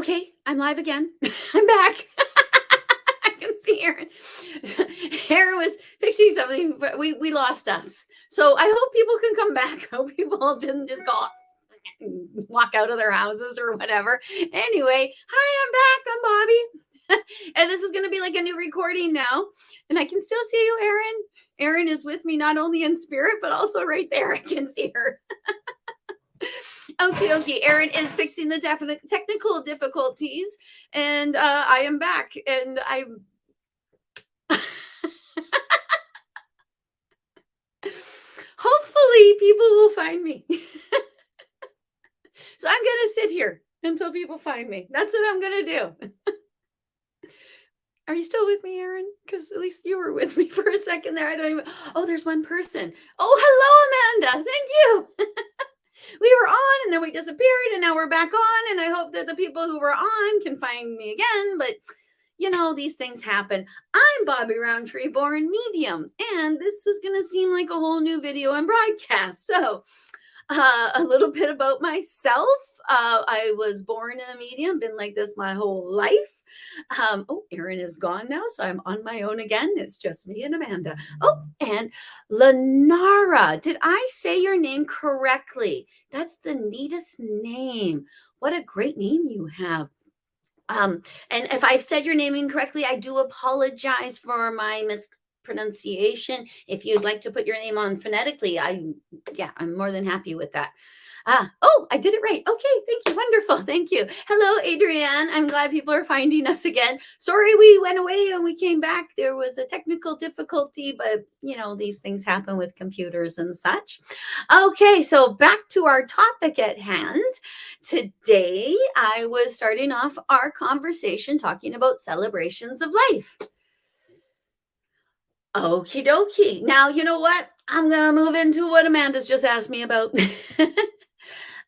Okay, I'm live again. I'm back. I can see Aaron. Aaron was fixing something, but we lost us. So I hope people can come back. I hope people didn't just go off and walk out of their houses or whatever. Anyway, hi, I'm back. I'm Bobby. And this is going to be like a new recording now. And I can still see you, Aaron. Aaron is with me not only in spirit, but also right there. I can see her. Okie dokie. Erin is fixing the definite technical difficulties, and I am back, and I'm. Hopefully, people will find me. So I'm gonna sit here until people find me. That's what I'm gonna do. Are you still with me, Erin? Because at least you were with me for a second there. I don't even. Oh, there's one person. Oh, hello, Amanda. Thank you. We were on and then we disappeared and now we're back on. And I hope that the people who were on can find me again. But these things happen. I'm Bobbi Roundtree, born medium, and this is going to seem like a whole new video and broadcast. So, a little bit about myself. I was born in a medium, been like this my whole life. Erin is gone now, so I'm on my own again. It's just me and Amanda. Oh, and Lenara, did I say your name correctly? That's the neatest name. What a great name you have. And if I've said your name incorrectly, I do apologize for my mispronunciation. If you'd like to put your name on phonetically, I'm more than happy with that. I did it right. Okay, thank you. Wonderful. Thank you. Hello, Adrienne. I'm glad people are finding us again. Sorry we went away and we came back. There was a technical difficulty, but these things happen with computers and such. Okay, so back to our topic at hand. Today, I was starting off our conversation talking about celebrations of life. Okie dokie. Now, you know what? I'm going to move into what Amanda's just asked me about.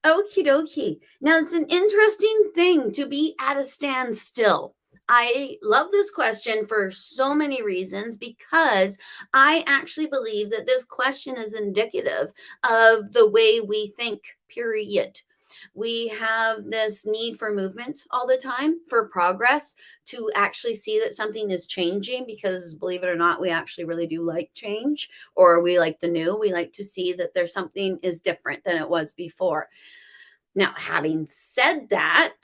Okie dokie. Now, it's an interesting thing to be at a standstill. I love this question for so many reasons because I actually believe that this question is indicative of the way we think, period. We have this need for movement all the time, for progress, to actually see that something is changing because, believe it or not, we actually really do like change, or we like the new. We like to see that there's something is different than it was before. Now, having said that,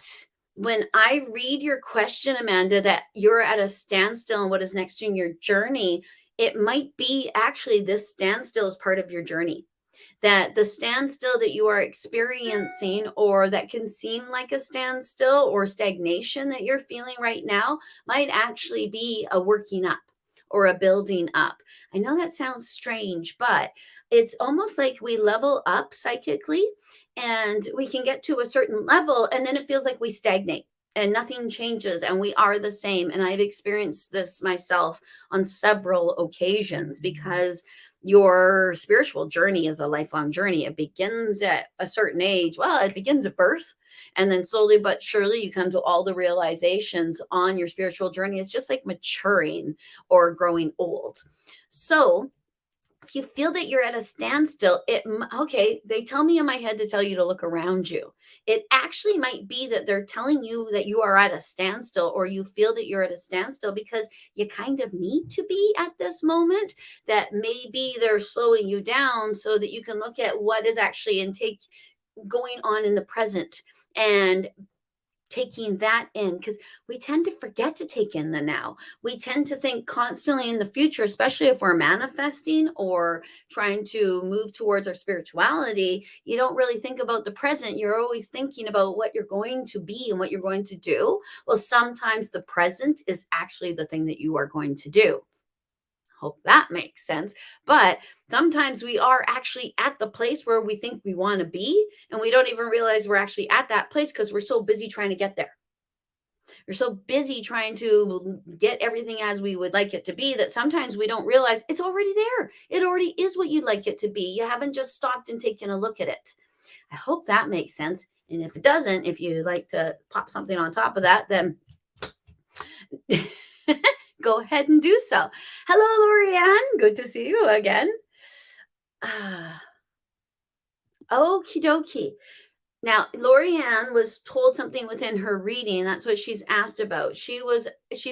when I read your question, Amanda, that you're at a standstill and what is next in your journey, it might be actually this standstill is part of your journey. That the standstill that you are experiencing, or that can seem like a standstill or stagnation that you're feeling right now, might actually be a working up or a building up. I know that sounds strange, but it's almost like we level up psychically and we can get to a certain level and then it feels like we stagnate and nothing changes and we are the same. And I've experienced this myself on several occasions because your spiritual journey is a lifelong journey. It begins at a certain age. Well, it begins at birth. And then slowly but surely you come to all the realizations on your spiritual journey. It's just like maturing or growing old. So if you feel that you're at a standstill, they tell me in my head to tell you to look around you. It actually might be that they're telling you that you are at a standstill, or you feel that you're at a standstill because you kind of need to be at this moment, that maybe they're slowing you down so that you can look at what is actually going on in the present and taking that in, because we tend to forget to take in the now. We tend to think constantly in the future, especially if we're manifesting or trying to move towards our spirituality. You don't really think about the present. You're always thinking about what you're going to be and what you're going to do. Well, sometimes the present is actually the thing that you are going to do. Hope that makes sense. But sometimes we are actually at the place where we think we want to be, and we don't even realize we're actually at that place because we're so busy trying to get there. We're so busy trying to get everything as we would like it to be that sometimes we don't realize it's already there. It already is what you'd like it to be. You haven't just stopped and taken a look at it. I hope that makes sense. And if it doesn't, if you like to pop something on top of that, then go ahead and do so. Hello, Lorianne. Good to see you again. Okie dokie. Now, Lorianne was told something within her reading. That's what she's asked about. She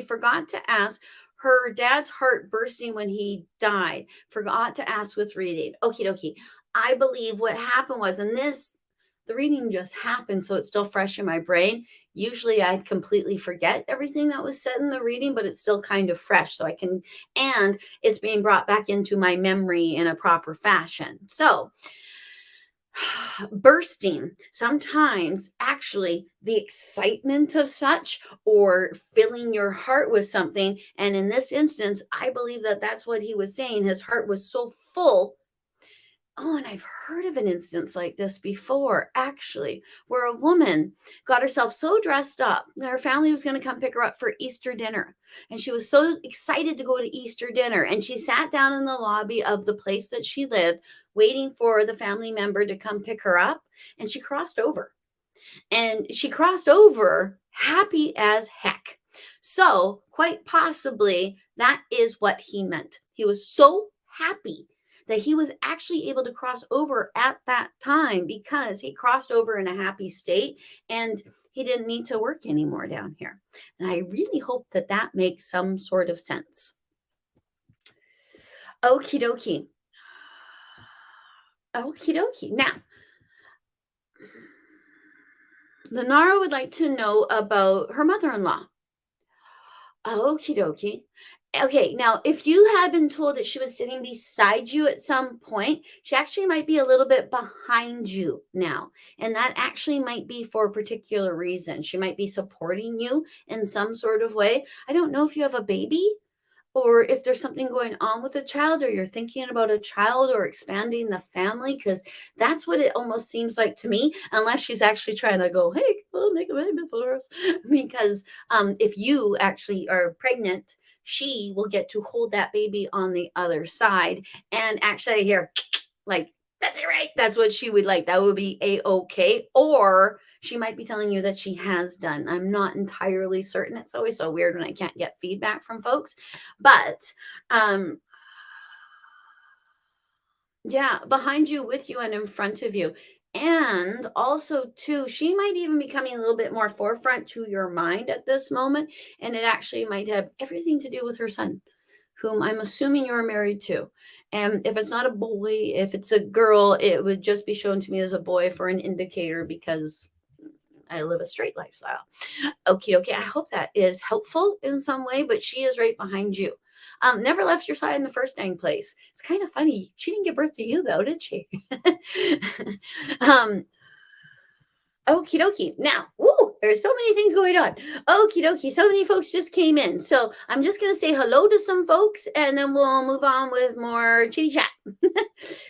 forgot to ask her dad's heart bursting when he died. Forgot to ask with reading. Okie dokie. I believe what happened was, and this, the reading just happened, so it's still fresh in my brain. Usually I completely forget everything that was said in the reading, but it's still kind of fresh. So I can, and it's being brought back into my memory in a proper fashion. So, bursting, sometimes actually the excitement of such, or filling your heart with something, and in this instance I believe that that's what he was saying. His heart was so full. Oh, and I've heard of an instance like this before, actually, where a woman got herself so dressed up that her family was going to come pick her up for Easter dinner. And she was so excited to go to Easter dinner. And she sat down in the lobby of the place that she lived, waiting for the family member to come pick her up. And she crossed over. And she crossed over happy as heck. So, quite possibly, that is what he meant. He was so happy that he was actually able to cross over at that time because he crossed over in a happy state and he didn't need to work anymore down here. And I really hope that that makes some sort of sense. Okie dokie. Okie dokie. Now, Lenara would like to know about her mother in law. Okie dokie. Okay, now if you had been told that she was sitting beside you at some point, she actually might be a little bit behind you now. And that actually might be for a particular reason. She might be supporting you in some sort of way. I don't know if you have a baby, or if there's something going on with a child, or you're thinking about a child or expanding the family, because that's what it almost seems like to me, unless she's actually trying to go, hey, we'll make a baby for us. Because if you actually are pregnant, she will get to hold that baby on the other side. And actually I hear like, that's it, right? That's what she would like. That would be a-okay. Or she might be telling you that she has done. I'm not entirely certain. It's always so weird when I can't get feedback from folks. But um, yeah, behind you, with you, and in front of you. And also, too, she might even be coming a little bit more forefront to your mind at this moment. And it actually might have everything to do with her son, whom I'm assuming you're married to. And if it's not a boy, if it's a girl, it would just be shown to me as a boy for an indicator, because I live a straight lifestyle. Okay, okay. I hope that is helpful in some way, but she is right behind you. Never left your side in the first dang place. It's kind of funny. She didn't give birth to you though, did she? um, Okie dokie. Now, woo, there's so many things going on. Okie dokie. So many folks just came in. So I'm just going to say hello to some folks and then we'll move on with more chitty chat.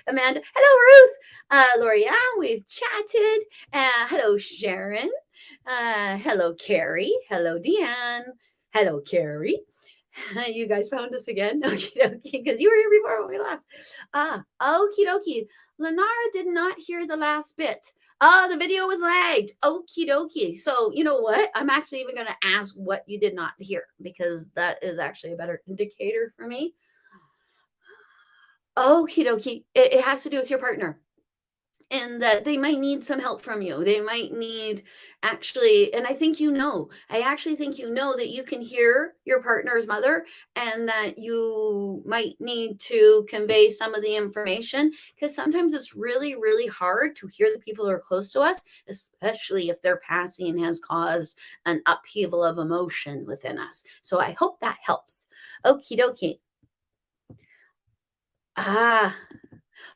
Amanda. Hello, Ruth. L'Oreal, we've chatted. Hello, Sharon. Hello, Carrie. Hello, Deanne. Hello, Carrie. You guys found us again. Okie dokie. Because you were here before when we last. Okie dokie. Lenara did not hear the last bit. The video was lagged. Okie dokie. So, you know what? I'm actually even going to ask what you did not hear, because that is actually a better indicator for me. Okie dokie. It has to do with your partner, and that they might need some help from you. They might need, actually, and I actually think you know that you can hear your partner's mother, and that you might need to convey some of the information, because sometimes it's really, really hard to hear the people who are close to us, especially if their passing has caused an upheaval of emotion within us. So I hope that helps. Okie dokie. Ah,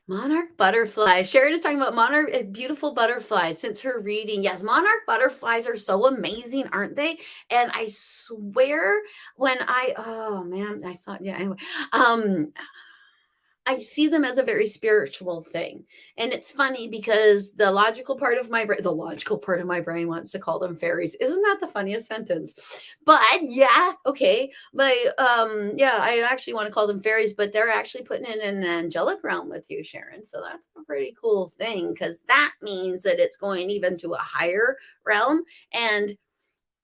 Monarch Butterfly. Sharon is talking about monarch, beautiful butterflies since her reading. Yes, monarch butterflies are so amazing, aren't they? And I swear, oh man, I saw, yeah, anyway. I see them as a very spiritual thing. And it's funny because the logical part of my brain wants to call them fairies. Isn't that the funniest sentence? But yeah, okay. Yeah, I actually want to call them fairies, but they're actually putting it in an angelic realm with you, Sharon. So that's a pretty cool thing, because that means that it's going even to a higher realm. And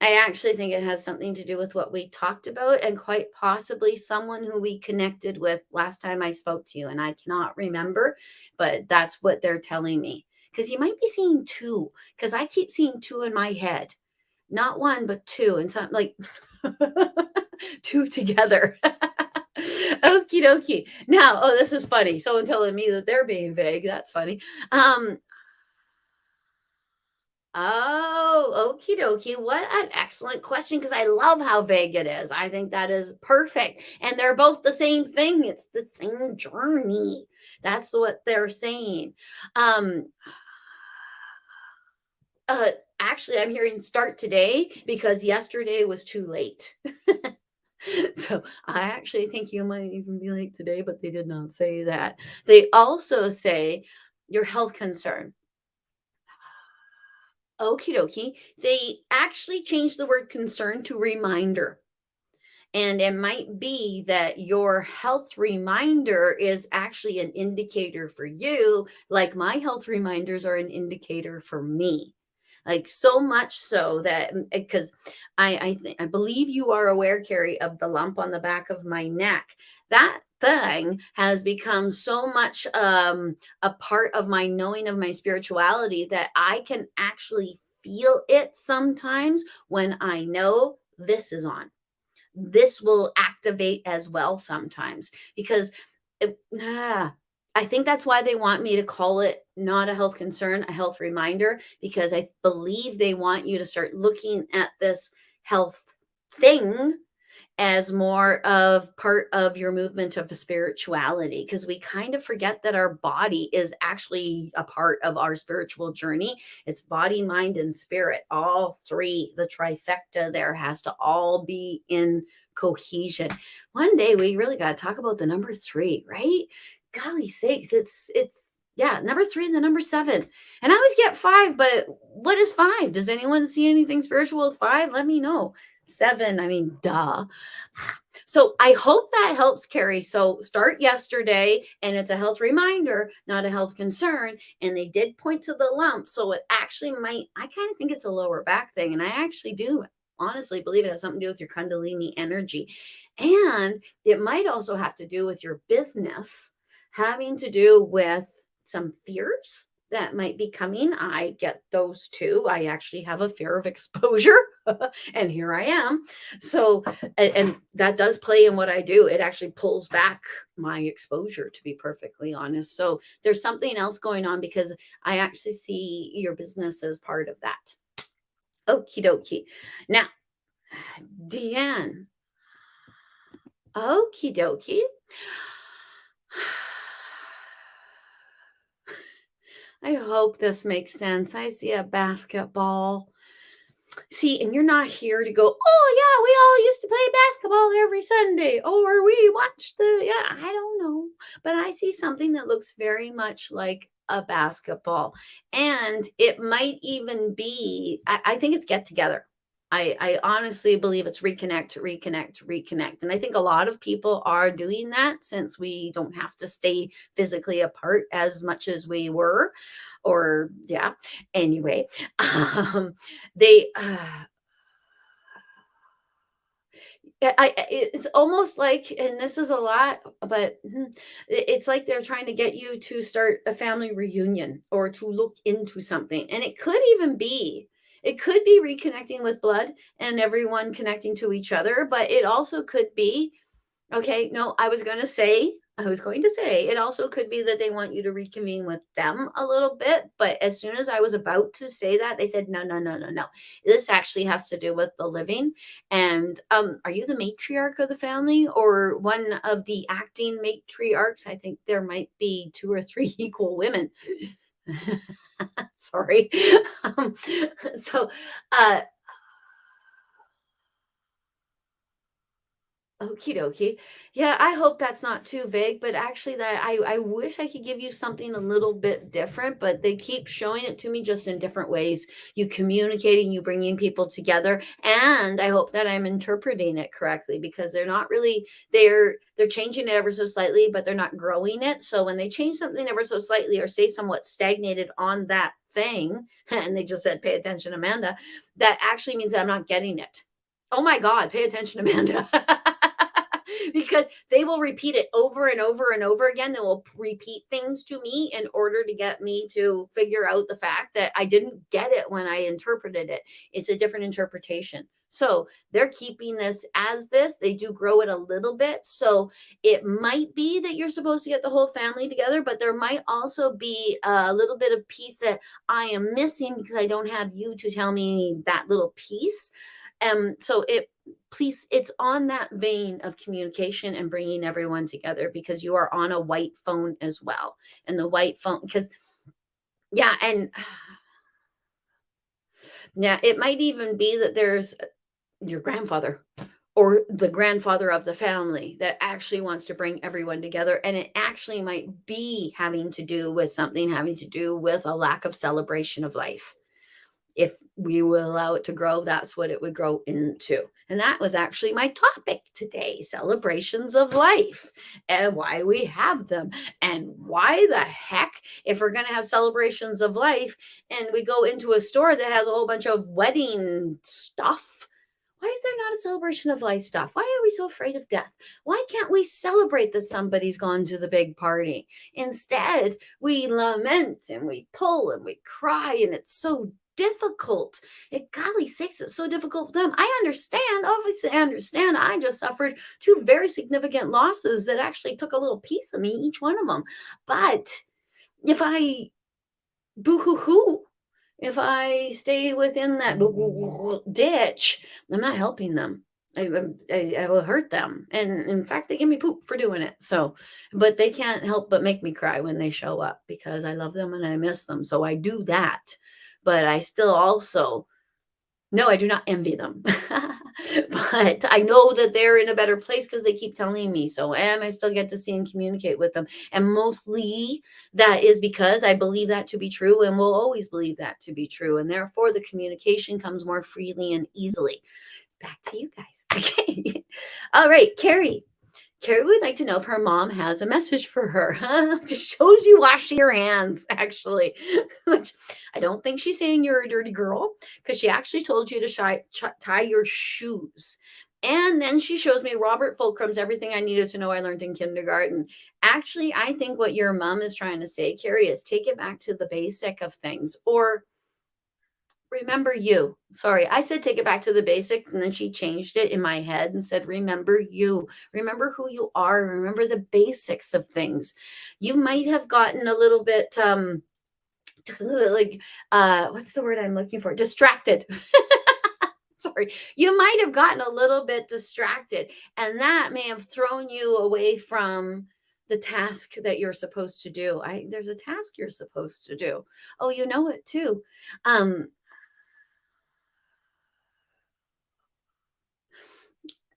I actually think it has something to do with what we talked about, and quite possibly someone who we connected with last time I spoke to you. And I cannot remember, but that's what they're telling me. because you might be seeing two, because I keep seeing two in my head, not one, but two. And so I'm like, two together. Okie dokie. Now, oh, this is funny. Someone telling me that they're being vague. That's funny. Um, Oh, okie dokie. What an excellent question, because I love how vague it is. I think that is perfect. And they're both the same thing. It's the same journey. That's what they're saying. Um, uh, Actually, I'm hearing start today because yesterday was too late. So I actually think you might even be late today, but they did not say that. They also say your health concern. Okie dokie. They actually changed the word concern to reminder. And it might be that your health reminder is actually an indicator for you, like my health reminders are an indicator for me. Like so much so that because I believe you are aware, Carrie, of the lump on the back of my neck. That thing has become so much a part of my knowing of my spirituality that I can actually feel it sometimes when I know this is on. This will activate as well sometimes because I think that's why they want me to call it not a health concern, a health reminder, because I believe they want you to start looking at this health thing as more of part of your movement of spirituality, because we kind of forget that our body is actually a part of our spiritual journey. It's body, mind, and spirit. All three, the trifecta there has to all be in cohesion. One day we really got to talk about the number three, right? Golly sakes, it's yeah, number three and the number seven. And I always get five, but what is five? Does anyone see anything spiritual with five? Let me know. Seven, I mean, duh. So I hope that helps, Carrie. So start yesterday, and it's a health reminder, not a health concern. And they did point to the lump. So it actually might, I kind of think it's a lower back thing. And I actually do honestly believe it has something to do with your Kundalini energy. And it might also have to do with your business, having to do with some fears that might be coming. I get those too. I actually have a fear of exposure, and here I am. So, and that does play in what I do. It actually pulls back my exposure, to be perfectly honest. So, there's something else going on because I actually see your business as part of that. Okie dokie. Now, Deanne. Okie dokie. I hope this makes sense. I see a basketball. See, and you're not here to go, oh, yeah, we all used to play basketball every Sunday, or we watched yeah, I don't know. But I see something that looks very much like a basketball. And it might even be, I think it's get together. I honestly believe it's reconnect, reconnect, reconnect. And I think a lot of people are doing that since we don't have to stay physically apart as much as we were. Or, yeah, anyway, they, it's almost like, and this is a lot, but it's like they're trying to get you to start a family reunion or to look into something. And it could be reconnecting with blood and everyone connecting to each other, but it also could be, okay, no, I was going to say, it also could be that they want you to reconvene with them a little bit. But as soon as I was about to say that, they said, no, no, no, no, no. This actually has to do with the living. And are you the matriarch of the family or one of the acting matriarchs? I think there might be two or three equal women. Sorry. Um, so, uh, Okie dokie. Yeah, I hope that's not too vague, but actually that I wish I could give you something a little bit different, but they keep showing it to me just in different ways. You communicating, you bringing people together, and I hope that I'm interpreting it correctly because they're not really they're changing it ever so slightly, but they're not growing it. So when they change something ever so slightly or stay somewhat stagnated on that thing, and they just said, pay attention, Amanda, that actually means that I'm not getting it. Oh my God, pay attention, Amanda. because they will repeat it over and over and over again. They will repeat things to me in order to get me to figure out the fact that I didn't get it when I interpreted it. It's a different interpretation. So they're keeping this as this. They do grow it a little bit. So it might be that you're supposed to get the whole family together, but there might also be a little bit of piece that I am missing because I don't have you to tell me that little piece. So please, it's on that vein of communication and bringing everyone together, because you are on a white phone as well. And the white phone, because yeah, and yeah, it might even be that there's your grandfather or the grandfather of the family that actually wants to bring everyone together. And it actually might be having to do with something having to do with a lack of celebration of life. If we will allow it to grow, that's what it would grow into. And that was actually my topic today, celebrations of life and why we have them. And why the heck, if we're going to have celebrations of life and we go into a store that has a whole bunch of wedding stuff, why is there not a celebration of life stuff? Why are we so afraid of death? Why can't we celebrate that somebody's gone to the big party? Instead, we lament and we pull and we cry, and it's so difficult. It, golly sakes, it's so difficult for them. I understand. Obviously, I understand. I just suffered two very significant losses that actually took a little piece of me, each one of them. But if I boo hoo hoo, if I stay within that ditch, I'm not helping them. I will hurt them. And in fact, they give me poop for doing it. So, but they can't help but make me cry when they show up because I love them and I miss them. So I do that. But I still also, no, I do not envy them. But I know that they're in a better place because they keep telling me so. And I still get to see and communicate with them. And mostly that is because I believe that to be true and will always believe that to be true. And therefore, the communication comes more freely and easily. Back to you guys. Okay. All right, Carrie. Carrie would like to know if her mom has a message for her. Just shows you washing your hands, actually. Which I don't think she's saying you're a dirty girl, because she actually told you to tie your shoes. And then she shows me Robert Fulcrum's Everything I Needed to Know I Learned in Kindergarten. Actually, I think what your mom is trying to say, Carrie, is take it back to the basic of things, or remember you. Sorry, I said take it back to the basics, and then she changed it in my head and said, remember you. Remember who you are. Remember the basics of things. You might have gotten a little bit, like, what's the word I'm looking for? Distracted. Sorry. You might have gotten a little bit distracted, and that may have thrown you away from the task that you're supposed to do. There's a task you're supposed to do. Oh, you know it too.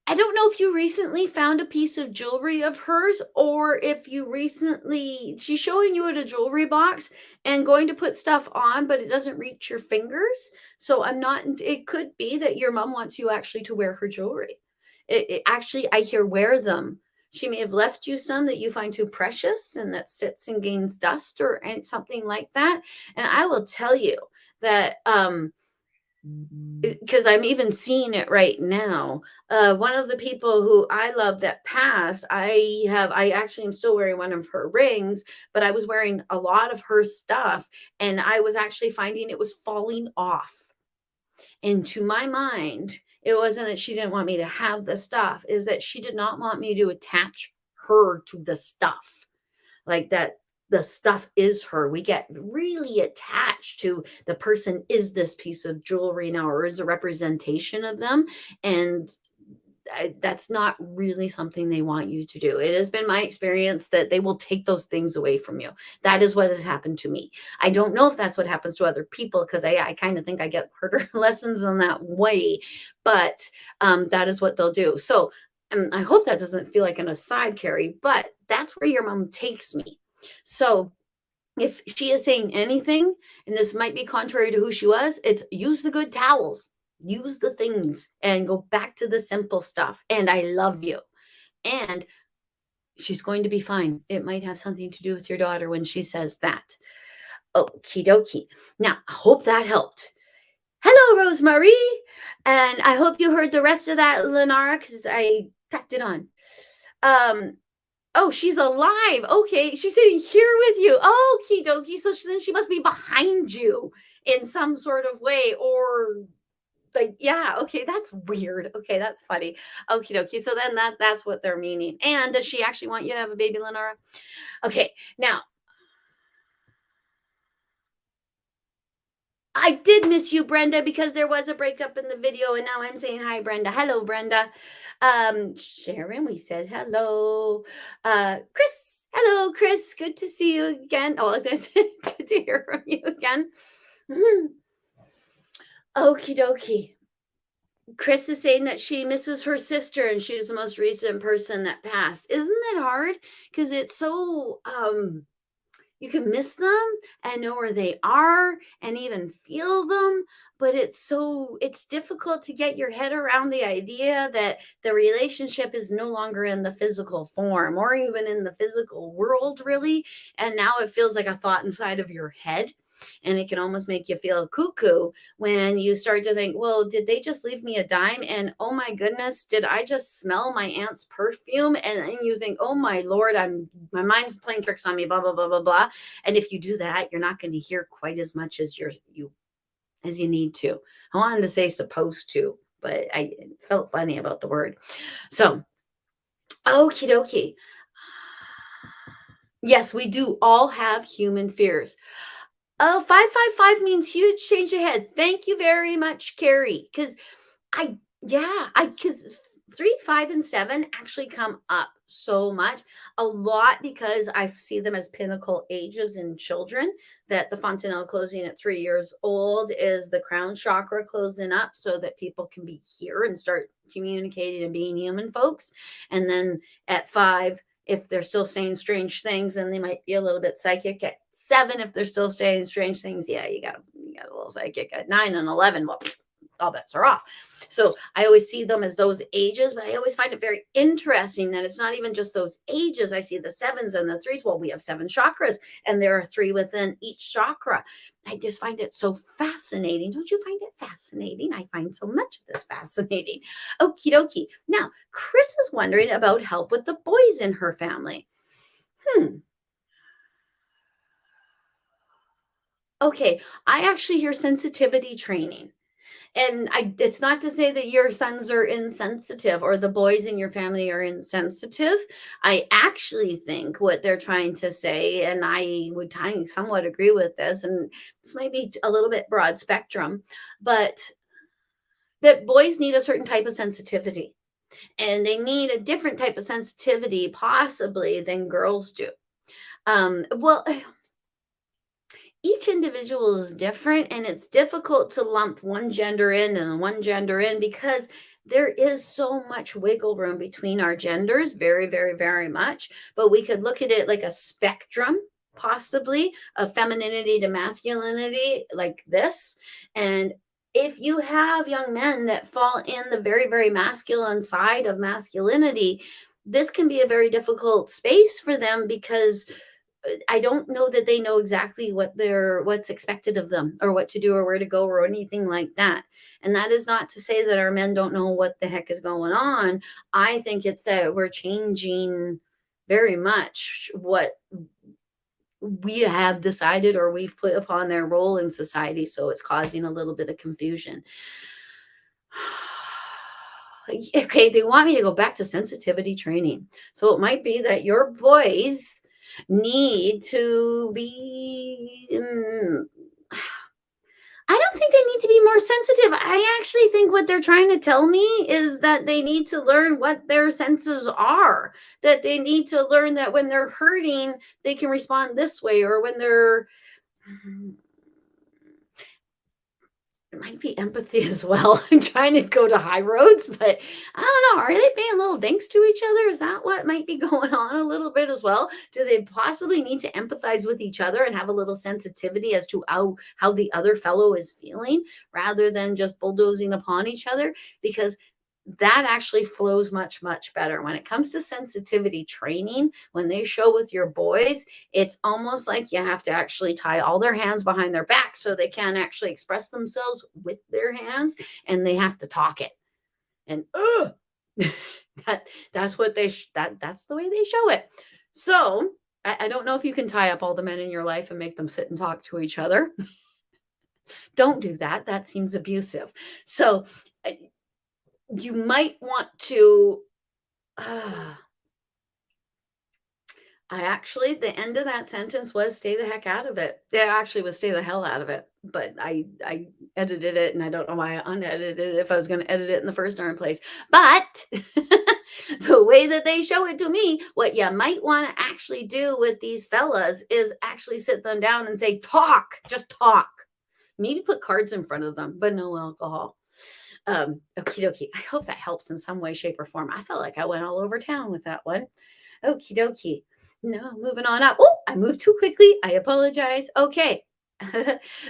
I don't know if you recently found a piece of jewelry of hers, or if you recently, she's showing you at a jewelry box and going to put stuff on, but it doesn't reach your fingers. So I'm not, it could be that your mom wants you actually to wear her jewelry. It actually, I hear wear them. She may have left you some that you find too precious and that sits and gains dust or something like that. And I will tell you that, because I'm even seeing it right now. One of the people who I love that passed, I actually am still wearing one of her rings, but I was wearing a lot of her stuff, and I was actually finding it was falling off. And to my mind, it wasn't that she didn't want me to have the stuff, is that she did not want me to attach her to the stuff. Like that, the stuff is her. We get really attached to the person is this piece of jewelry now, or is a representation of them. And that's not really something they want you to do. It has been my experience that they will take those things away from you. That is what has happened to me. I don't know if that's what happens to other people, because I kind of think I get harder lessons in that way, but that is what they'll do. So I hope that doesn't feel like an aside, Carrie, but that's where your mom takes me. So if she is saying anything, and this might be contrary to who she was, it's use the good towels, use the things, and go back to the simple stuff. And I love you. And she's going to be fine. It might have something to do with your daughter when she says that. Okie dokie. Now, I hope that helped. Hello, Rosemary. And I hope you heard the rest of that, Lenara, because I tacked it on. Um, oh, she's alive. Okay, she's sitting here with you. Okie dokie. So then she must be behind you in some sort of way, or like, yeah, okay, that's weird. Okay, that's funny. Okie dokie. So then that's what they're meaning. And does she actually want you to have a baby, Lenora? Okay, now I did miss you, Brenda, because there was a breakup in the video, and now I'm saying hi, Brenda. Hello, Brenda. Sharon, we said hello. Chris, hello, Chris. Good to see you again. Oh, good to hear from you again. Okie dokie. Chris is saying that she misses her sister and she's the most recent person that passed. Isn't that hard? Because it's so you can miss them and know where they are and even feel them, but it's difficult to get your head around the idea that the relationship is no longer in the physical form or even in the physical world, really, and now it feels like a thought inside of your head. And it can almost make you feel cuckoo when you start to think, well, did they just leave me a dime? And oh my goodness, did I just smell my aunt's perfume? And then you think, oh my Lord, my mind's playing tricks on me, blah, blah, blah, blah, blah. And if you do that, you're not going to hear quite as much as you need to. I wanted to say supposed to, but I felt funny about the word. So, okie dokie. Yes, we do all have human fears. Oh, 555 means huge change ahead. Thank you very much, Carrie. Because because 3, 5, and 7 actually come up so much. A lot because I see them as pinnacle ages in children, that the fontanelle closing at 3 years old is the crown chakra closing up so that people can be here and start communicating and being human folks. And then at 5, if they're still saying strange things, then they might be a little bit psychic. At 7, if they're still saying strange things, yeah, you got a little psychic. At 9 and 11, well, all bets are off. So I always see them as those ages, but I always find it very interesting that it's not even just those ages. I see the 7s and the 3s. Well, we have 7 chakras, and there are 3 within each chakra. I just find it so fascinating. Don't you find it fascinating? I find so much of this fascinating. Okie dokie. Now, Chris is wondering about help with the boys in her family. Okay, I actually hear sensitivity training. And it's not to say that your sons are insensitive or the boys in your family are insensitive. I actually think what they're trying to say, and I would somewhat agree with this, and this might be a little bit broad spectrum, but that boys need a certain type of sensitivity and they need a different type of sensitivity possibly than girls do. Well, each individual is different and it's difficult to lump one gender in and one gender in because there is so much wiggle room between our genders, very, very, very much. But we could look at it like a spectrum, possibly of femininity to masculinity, like this. And if you have young men that fall in the very, very masculine side of masculinity, this can be a very difficult space for them because I don't know that they know exactly what's expected of them or what to do or where to go or anything like that. And that is not to say that our men don't know what the heck is going on. I think it's that we're changing very much what we have decided or we've put upon their role in society. So it's causing a little bit of confusion. Okay, they want me to go back to sensitivity training. So it might be that your boys need to be I don't think they need to be more sensitive. I actually think what they're trying to tell me is that they need to learn what their senses are, that they need to learn that when they're hurting, they can respond this way, or when they're it might be empathy as well. I'm trying to go to high roads, but I don't know. Are they being little dinks to each other? Is that what might be going on a little bit as well? Do they possibly need to empathize with each other and have a little sensitivity as to how the other fellow is feeling rather than just bulldozing upon each other? Because that actually flows much, much better. When it comes to sensitivity training, when they show with your boys, it's almost like you have to actually tie all their hands behind their back so they can actually express themselves with their hands and they have to talk it. And That's what that's the way they show it. So I don't know if you can tie up all the men in your life and make them sit and talk to each other. Don't do that. That seems abusive. So uh, you might want to. Uh, the end of that sentence was stay the heck out of it. It actually was stay the hell out of it. But I edited it and I don't know why I unedited it if I was going to edit it in the first darn place. But the way that they show it to me, what you might want to actually do with these fellas is actually sit them down and say, talk, just talk. Maybe put cards in front of them, but no alcohol. Okie dokie. I hope that helps in some way, shape, or form. I felt like I went all over town with that one. Okie dokie. No, moving on up. Oh, I moved too quickly. I apologize. Okay.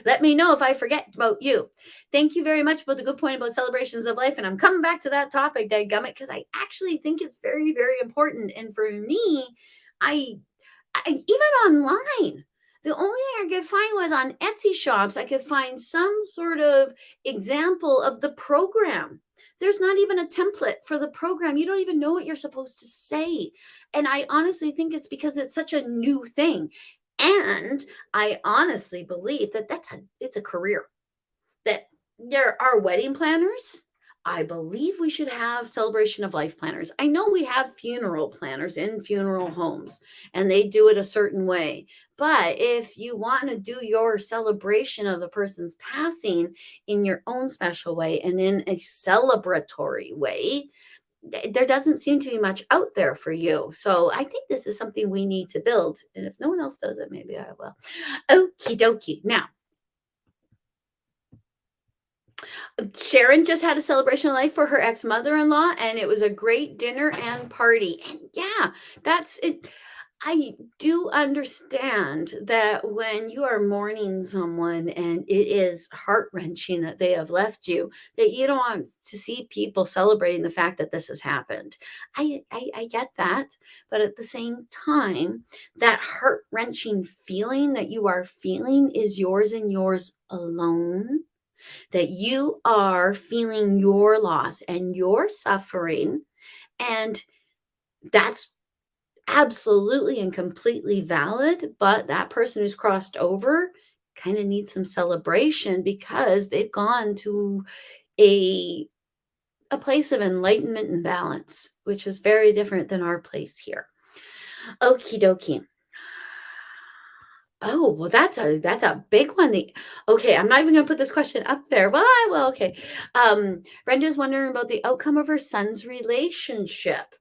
Let me know if I forget about you. Thank you very much about the good point about celebrations of life. And I'm coming back to that topic, dadgummit, because I actually think it's very, very important. And for me, I even online, the only thing I could find was on Etsy shops, I could find some sort of example of the program. There's not even a template for the program. You don't even know what you're supposed to say. And I honestly think it's because it's such a new thing. And I honestly believe that it's a career. That there are wedding planners. I believe we should have celebration of life planners. I know we have funeral planners in funeral homes and they do it a certain way. But if you want to do your celebration of the person's passing in your own special way and in a celebratory way, there doesn't seem to be much out there for you. So I think this is something we need to build. And if no one else does it, maybe I will. Okie dokie. Now, Sharon just had a celebration of life for her ex-mother-in-law, and it was a great dinner and party. And yeah, that's it. I do understand that when you are mourning someone and it is heart-wrenching that they have left you, that you don't want to see people celebrating the fact that this has happened. I get that, but at the same time, that heart-wrenching feeling that you are feeling is yours and yours alone, that you are feeling your loss and your suffering. And that's absolutely and completely valid. But that person who's crossed over kind of needs some celebration because they've gone to a a place of enlightenment and balance, which is very different than our place here. Okie dokie. Oh, well, that's a big one. Okay, I'm not even gonna put this question up there. Well, I will. Okay. Brenda's wondering about the outcome of her son's relationship.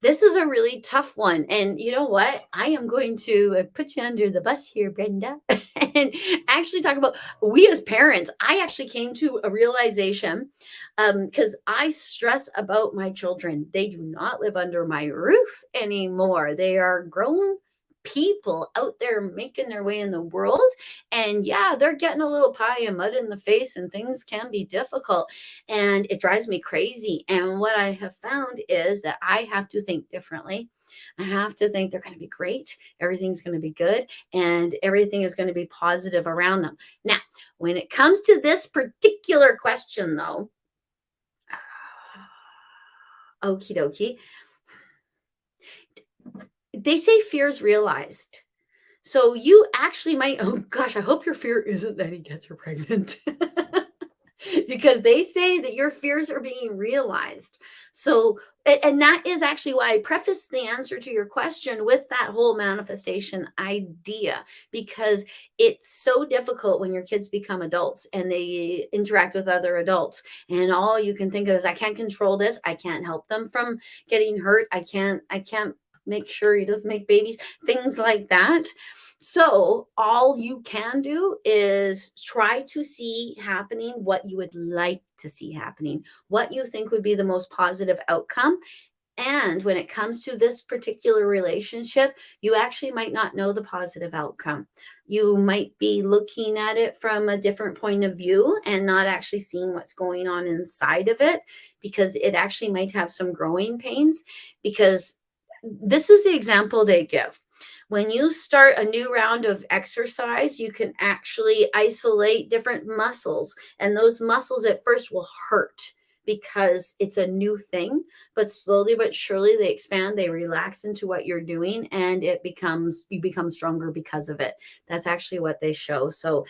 This is a really tough one. And you know what? I am going to put you under the bus here, Brenda, and actually talk about we as parents. I actually came to a realization because I stress about my children. They do not live under my roof anymore. They are grown people out there making their way in the world. And yeah, they're getting a little pie and mud in the face, and things can be difficult. And it drives me crazy. And what I have found is that I have to think differently. I have to think they're going to be great. Everything's going to be good. And everything is going to be positive around them. Now, when it comes to this particular question, though, okie dokie, they say fears realized. So you actually might, oh gosh, I hope your fear isn't that he gets her pregnant. Because they say that your fears are being realized. So, and that is actually why I prefaced the answer to your question with that whole manifestation idea, because it's so difficult when your kids become adults and they interact with other adults. And all you can think of is, I can't control this. I can't help them from getting hurt. I can't make sure he doesn't make babies, things like that. So all you can do is try to see happening what you would like to see happening, what you think would be the most positive outcome. And when it comes to this particular relationship, you actually might not know the positive outcome. You might be looking at it from a different point of view and not actually seeing what's going on inside of it, because it actually might have some growing pains. Because this is the example they give. When you start a new round of exercise, you can actually isolate different muscles, and those muscles at first will hurt. because it's a new thing, but slowly but surely they expand, they relax into what you're doing, and you become stronger because of it. That's actually what they show. So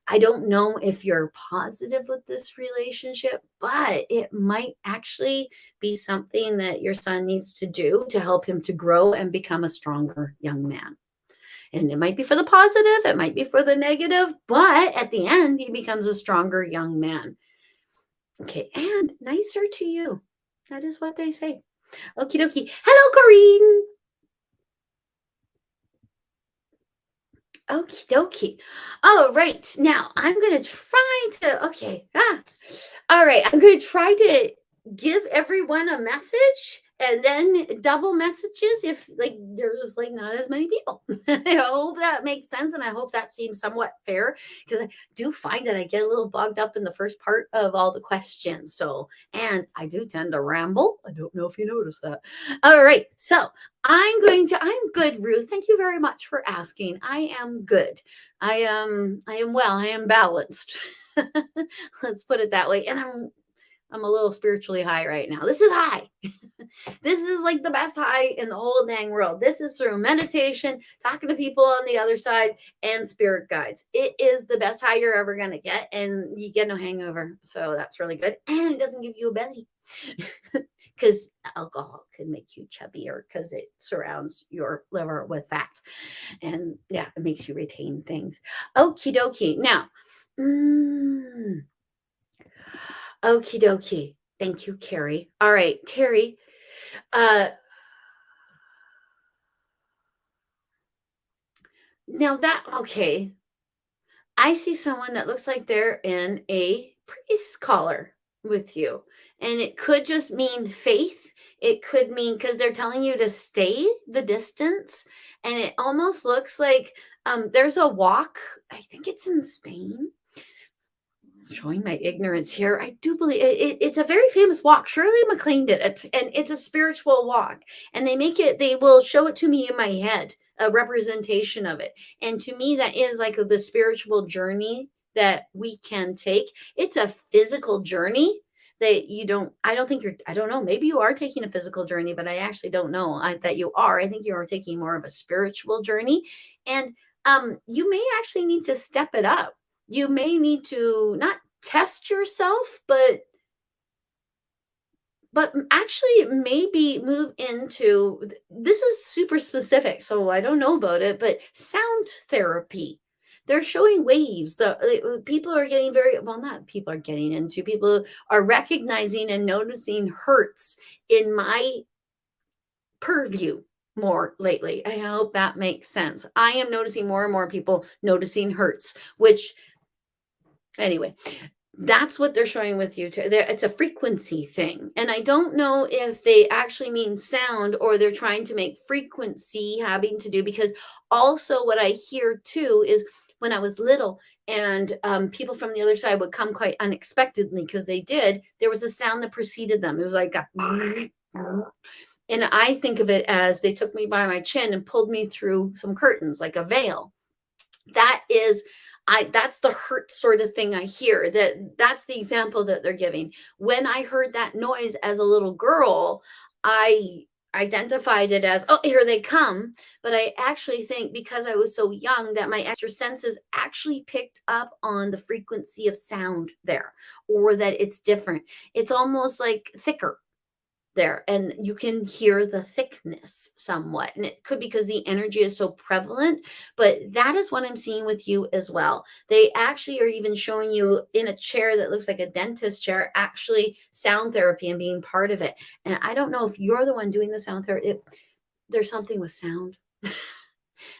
I don't know if you're positive with this relationship, but it might actually be something that your son needs to do to help him to grow and become a stronger young man. And it might be for the positive, it might be for the negative, but at the end, he becomes a stronger young man. Okay, and nicer to you. That is what they say. Okie dokie. Hello, Corrine. Okie dokie. All right. Now I'm going to try to, okay. All right. I'm going to try to give everyone a message and then double messages if like there's like not as many people. I hope that makes sense, and I hope that seems somewhat fair, because I do find that I get a little bogged up in the first part of all the questions. So, and I do tend to ramble. I don't know if you noticed that. All right. So I'm good, Ruth. Thank you very much for asking. I am good. I am well. I am balanced. Let's put it that way. And I'm a little spiritually high right now. This is high. This is like the best high in the whole dang world. This is through meditation, talking to people on the other side, and spirit guides. It is the best high you're ever going to get, and you get no hangover. So that's really good. And it doesn't give you a belly, because alcohol can make you chubbier because it surrounds your liver with fat. And yeah, it makes you retain things. Okie dokie. Now, okie dokie. Thank you, Carrie. All right, Terry. Now that, okay, I see someone that looks like they're in a priest collar with you. And it could just mean faith. It could mean because they're telling you to stay the distance. And it almost looks like there's a walk. I think it's in Spain. Showing my ignorance here. I do believe it's a very famous walk. Shirley MacLaine did it, and it's a spiritual walk. And they will show it to me in my head, a representation of it. And to me, that is like the spiritual journey that we can take. It's a physical journey that I don't think I don't know, maybe you are taking a physical journey, but I actually don't know that you are. I think you are taking more of a spiritual journey. And you may actually need to step it up. You may need to not test yourself, but actually maybe move into, this is super specific, so I don't know about it, but sound therapy. They're showing waves. The people are getting not people are getting into, people are recognizing and noticing hertz in my purview more lately. I hope that makes sense. I am noticing more and more people noticing hertz, which anyway, that's what they're showing with you too. It's a frequency thing. And I don't know if they actually mean sound or they're trying to make frequency having to do, because also what I hear too is when I was little and people from the other side would come quite unexpectedly, because there was a sound that preceded them. It was like and I think of it as they took me by my chin and pulled me through some curtains like a veil. That's the hurt sort of thing I hear. That's the example that they're giving. When I heard that noise as a little girl, I identified it as, oh, here they come. But I actually think because I was so young that my extra senses actually picked up on the frequency of sound there, or that it's different. It's almost like thicker there, and you can hear the thickness somewhat, and it could be because the energy is so prevalent, but that is what I'm seeing with you as well. They actually are even showing you in a chair that looks like a dentist chair, actually sound therapy and being part of it. And I don't know if you're the one doing the sound therapy. There's something with sound.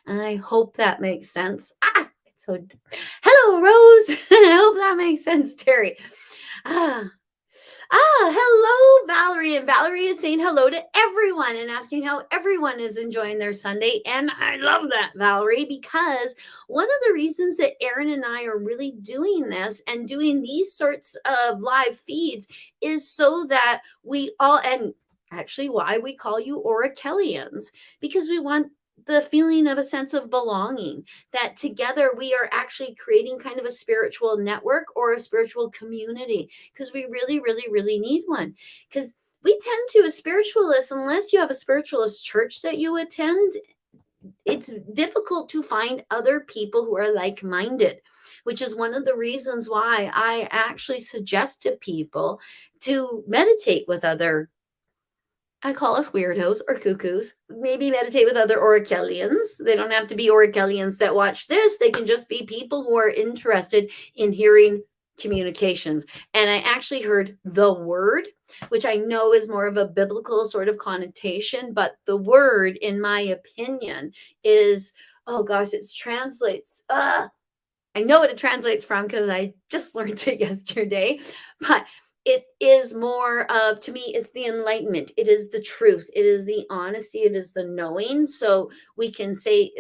And I hope that makes sense. Hello, Rose. I hope that makes sense, Terry. Hello, Valerie. And Valerie is saying hello to everyone and asking how everyone is enjoying their Sunday. And I love that, Valerie, because one of the reasons that Aaron and I are really doing this and doing these sorts of live feeds is so that we all, and actually why we call you Orachellians, because we want the feeling of a sense of belonging, that together we are actually creating kind of a spiritual network or a spiritual community, because we really, really, really need one. Because we tend to, as spiritualists, unless you have a spiritualist church that you attend, it's difficult to find other people who are like minded, which is one of the reasons why I actually suggest to people to meditate with other, I call us weirdos or cuckoos. Maybe meditate with other Orichellians. They don't have to be Orichellians that watch this. They can just be people who are interested in hearing communications. And I actually heard the word, which I know is more of a biblical sort of connotation, but the word, in my opinion, is, oh gosh, it translates. I know what it translates from because I just learned it yesterday, but it is more of, to me, it's the enlightenment. It is the truth. It is the honesty. It is the knowing. So we can say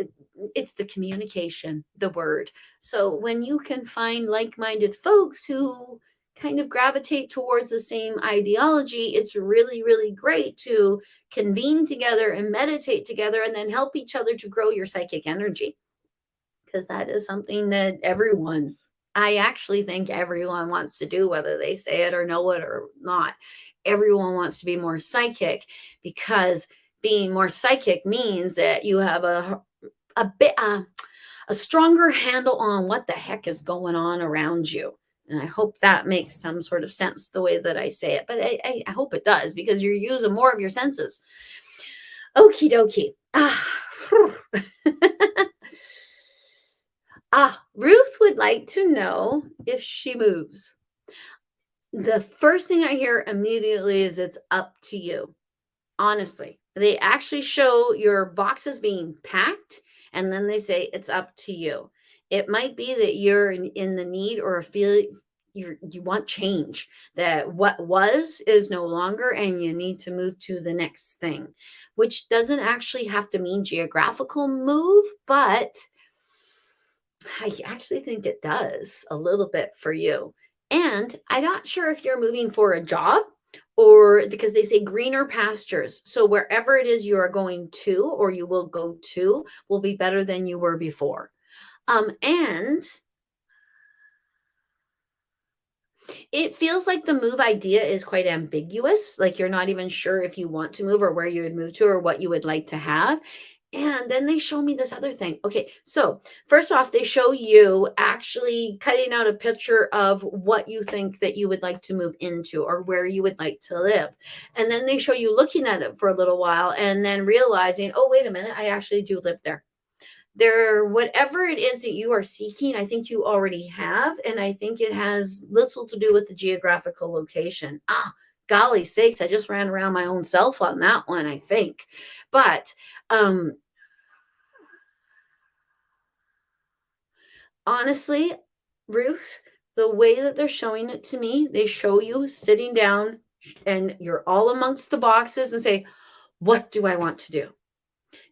it's the communication, the word. So when you can find like minded folks who kind of gravitate towards the same ideology, it's really, really great to convene together and meditate together and then help each other to grow your psychic energy, because that is something that everyone, I actually think everyone wants to do, whether they say it or know it or not. Everyone wants to be more psychic, because being more psychic means that you have a bit a stronger handle on what the heck is going on around you. And I hope that makes some sort of sense the way that I say it, but I hope it does, because you're using more of your senses. Okie dokie. Ruth would like to know if she moves. The first thing I hear immediately is it's up to you. Honestly, they actually show your boxes being packed, and then they say it's up to you. It might be that you're in the need or feel you want change, that what was is no longer, and you need to move to the next thing, which doesn't actually have to mean geographical move, but I actually think it does a little bit for you. And I'm not sure if you're moving for a job, or because they say greener pastures. So wherever it is you are going to, or you will go to, will be better than you were before. And it feels like the move idea is quite ambiguous. Like you're not even sure if you want to move or where you would move to or what you would like to have. And then they show me this other thing. Okay, so first off, they show you actually cutting out a picture of what you think that you would like to move into or where you would like to live. And then they show you looking at it for a little while and then realizing, oh, wait a minute, I actually do live there. There, whatever it is that you are seeking, I think you already have, and I think it has little to do with the geographical location. Golly sakes, I just ran around my own self on that one, I think. But honestly, Ruth, the way that they're showing it to me, they show you sitting down and you're all amongst the boxes and say, what do I want to do?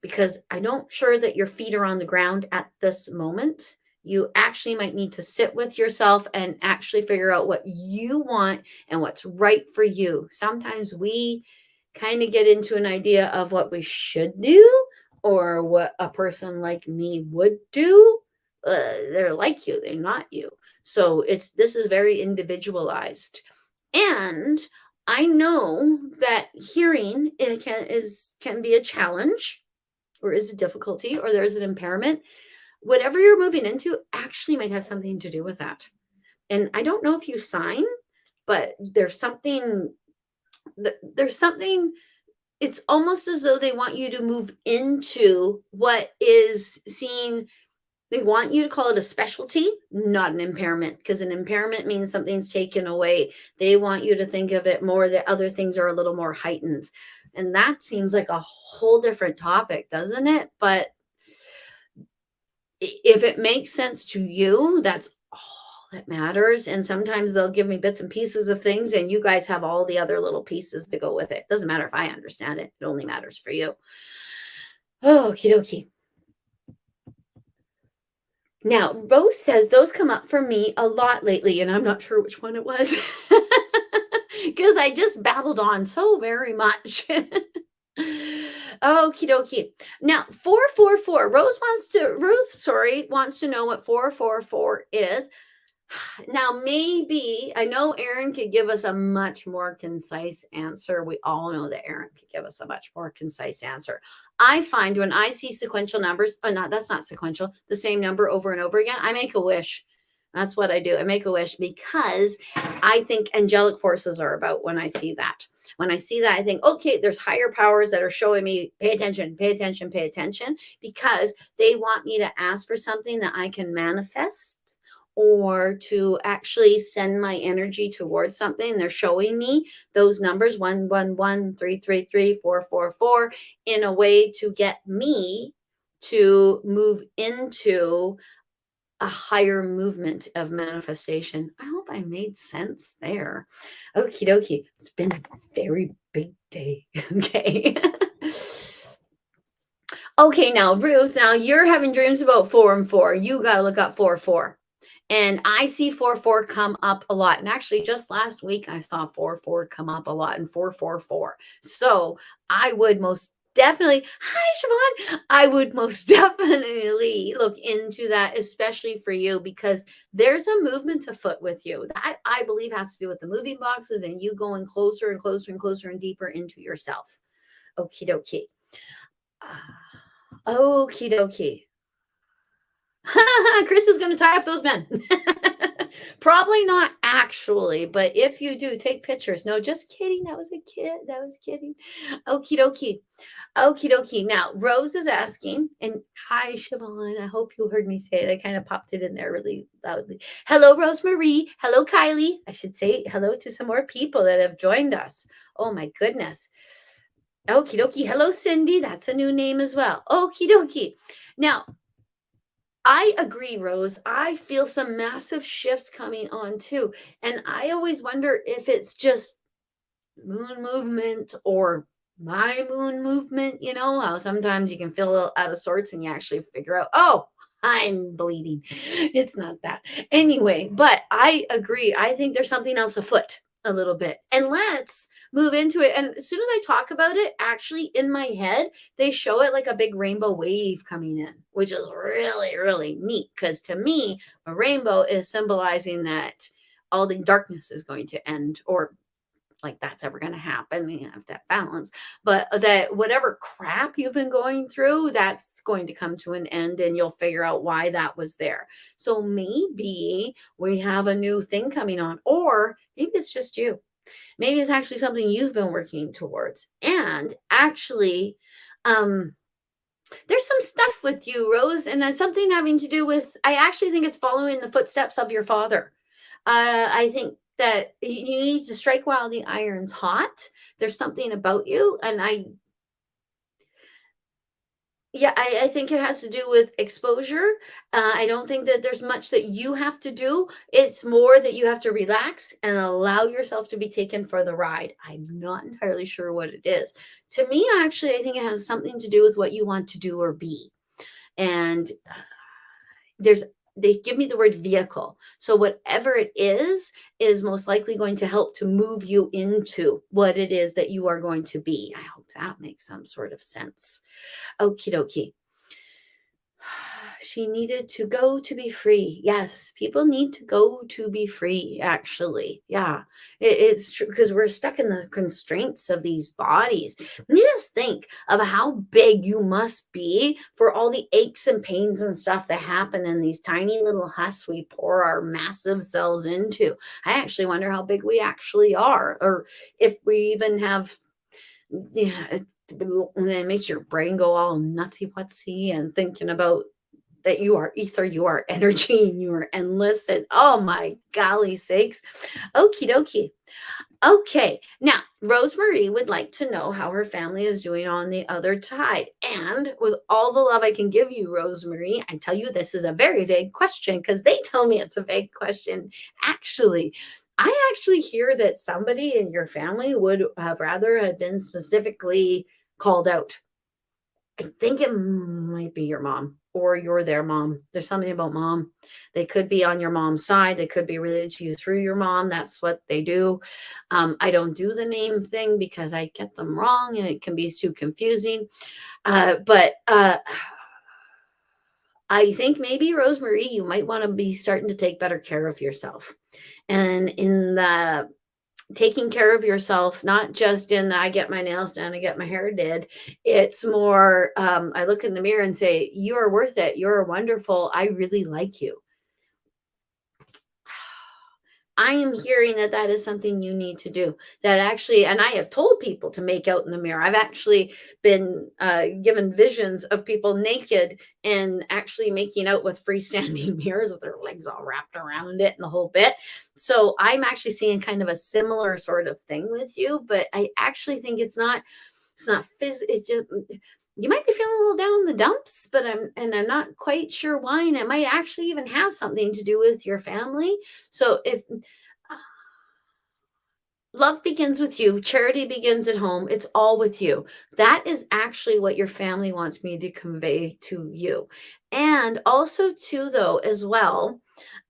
Because I don't sure that your feet are on the ground at this moment. You actually might need to sit with yourself and actually figure out what you want and what's right for you. Sometimes we kind of get into an idea of what we should do or what a person like me would do. They're like you, they're not you. So this is very individualized. And I know that hearing it can be a challenge, or is a difficulty, or there's an impairment. Whatever you're moving into actually might have something to do with that. And I don't know if you sign, but there's something, it's almost as though they want you to move into what is seen. They want you to call it a specialty, not an impairment, because an impairment means something's taken away. They want you to think of it more that other things are a little more heightened. And that seems like a whole different topic, doesn't it? But if it makes sense to you, that's all that matters. And sometimes they'll give me bits and pieces of things, and you guys have all the other little pieces that go with it. Doesn't matter if I understand it. It only matters for you. Okie dokie. Now, Rose says those come up for me a lot lately, and I'm not sure which one it was because I just babbled on so very much. Okie dokie. Now, 444. Ruth, sorry, wants to know what 444 is. Now, maybe I know Aaron could give us a much more concise answer. We all know that Aaron could give us a much more concise answer. I find when I see sequential numbers, oh, not that's not sequential, the same number over and over again, I make a wish. That's what I do. I make a wish because I think angelic forces are about when I see that. When I see that, I think, okay, there's higher powers that are showing me, pay attention, pay attention, pay attention, because they want me to ask for something that I can manifest or to actually send my energy towards something. They're showing me those numbers 111, 333, 444 in a way to get me to move into a higher movement of manifestation. I hope I made sense there. Okie dokie. It's been a very big day. Okay. Okay, now, Ruth, now you're having dreams about 4 and 4. You got to look up 4 4. And I see 4 4 come up a lot. And actually, just last week, I saw 4 4 come up a lot and 444. So I would most definitely, hi, Siobhan. I would most definitely look into that, especially for you, because there's a movement afoot with you. That I believe has to do with the moving boxes and you going closer and closer and closer and deeper into yourself. Okie dokie. Okie dokie. Chris is going to tie up those men. Probably not actually, but if you do, take pictures. No, just kidding. That was a kid. That was kidding. Okie dokie. Okie dokie. Now, Rose is asking, and hi, Siobhan. I hope you heard me say it. I kind of popped it in there really loudly. Hello, Rosemarie. Hello, Kylie. I should say hello to some more people that have joined us. Oh, my goodness. Okie dokie. Hello, Cindy. That's a new name as well. Okie dokie. Now, I agree, Rose. I feel some massive shifts coming on too. And I always wonder if it's just moon movement or my moon movement. You know, how sometimes you can feel a little out of sorts and you actually figure out, oh, I'm bleeding. It's not that. Anyway, but I agree. I think there's something else afoot a little bit. And let's move into it. And as soon as I talk about it, actually in my head, they show it like a big rainbow wave coming in, which is really, really neat. Because to me, a rainbow is symbolizing that all the darkness is going to end, or like that's ever going to happen. You have that balance, but that whatever crap you've been going through, that's going to come to an end and you'll figure out why that was there. So maybe we have a new thing coming on, or maybe it's just you. Maybe it's actually something you've been working towards. And actually, there's some stuff with you, Rose, and that's something having to do with, I actually think it's following the footsteps of your father. I think that you need to strike while the iron's hot. There's something about you, and I think it has to do with exposure. I don't think that there's much that you have to do. It's more that you have to relax and allow yourself to be taken for the ride. I'm not entirely sure what it is. To me, actually, I think it has something to do with what you want to do or be. And there's they give me the word vehicle. So whatever it is most likely going to help to move you into what it is that you are going to be. I hope that makes some sort of sense. Okie dokie. She needed to go to be free. Yes, people need to go to be free, actually. Yeah, it's true because we're stuck in the constraints of these bodies. You just think of how big you must be for all the aches and pains and stuff that happen in these tiny little husks we pour our massive selves into. I actually wonder how big we actually are, or if we even have, yeah, it makes your brain go all nutsy putsy and thinking about that you are ether, you are energy, and you are endless. And oh my golly sakes. Okie dokie. Okay. Now, Rosemarie would like to know how her family is doing on the other side. And with all the love I can give you, Rosemarie, I tell you this is a very vague question because they tell me it's a vague question. Actually, I actually hear that somebody in your family would have rather have been specifically called out. I think it might be your mom or you're their mom. There's something about mom. They could be on your mom's side. They could be related to you through your mom. That's what they do. I don't do the name thing because I get them wrong and it can be too confusing. But I think maybe, Rosemary, you might want to be starting to take better care of yourself. And in the taking care of yourself, not just in the, I get my nails done, I get my hair did. It's more, I look in the mirror and say, you are worth it. You're wonderful. I really like you. I am hearing that that is something you need to do. That actually, and I have told people to make out in the mirror. I've actually been given visions of people naked and actually making out with freestanding mirrors with their legs all wrapped around it and the whole bit. So I'm actually seeing kind of a similar sort of thing with you, but I actually think it's not physical. It's just you might be feeling a little down in the dumps, but I'm not quite sure why. And it might actually even have something to do with your family. So if love begins with you, charity begins at home, it's all with you. That is actually what your family wants me to convey to you. And also too, though, as well,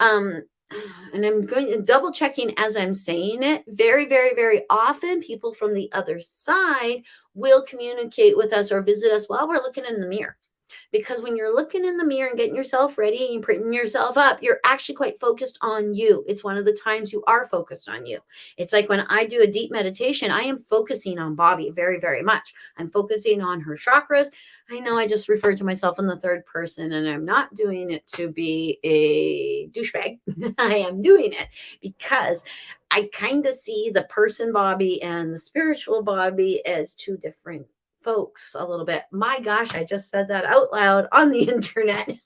um, and I'm going double checking as I'm saying it. Very, very, very often, people from the other side will communicate with us or visit us while we're looking in the mirror. Because when you're looking in the mirror and getting yourself ready and you're putting yourself up, you're actually quite focused on you. It's one of the times you are focused on you. It's like when I do a deep meditation, I am focusing on Bobbi very, very much. I'm focusing on her chakras. I know I just referred to myself in the third person, and I'm not doing it to be a douchebag. I am doing it because I kind of see the person Bobbi and the spiritual Bobbi as two different folks a little bit. My gosh, I just said that out loud on the internet.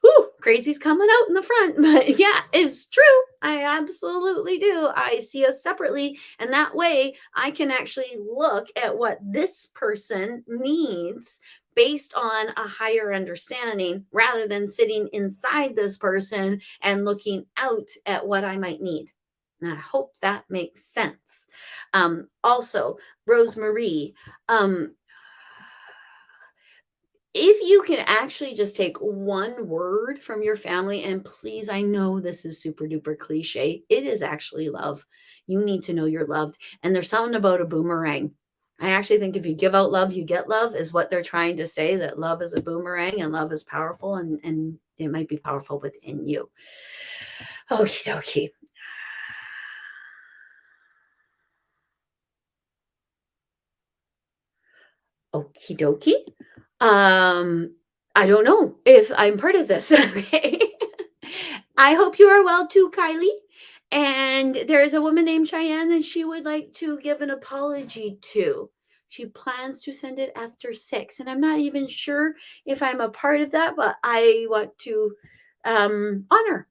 Whew, crazy's coming out in the front, but yeah, it's true. I absolutely do. I see us separately, and that way I can actually look at what this person needs based on a higher understanding rather than sitting inside this person and looking out at what I might need. And I hope that makes sense. Also, Rosemary, um, if you can actually just take one word from your family, and please, I know this is super duper cliche, it is actually love. You need to know you're loved. And there's something about a boomerang. I actually think if you give out love, you get love, is what they're trying to say, that love is a boomerang and love is powerful, and it might be powerful within you. Okie dokie. Okie dokie. I don't know if I'm part of this. Okay. I hope you are well too, Kylie. And there is a woman named Cheyenne that she would like to give an apology to. She plans to send it after 6. And I'm not even sure if I'm a part of that, but I want to honor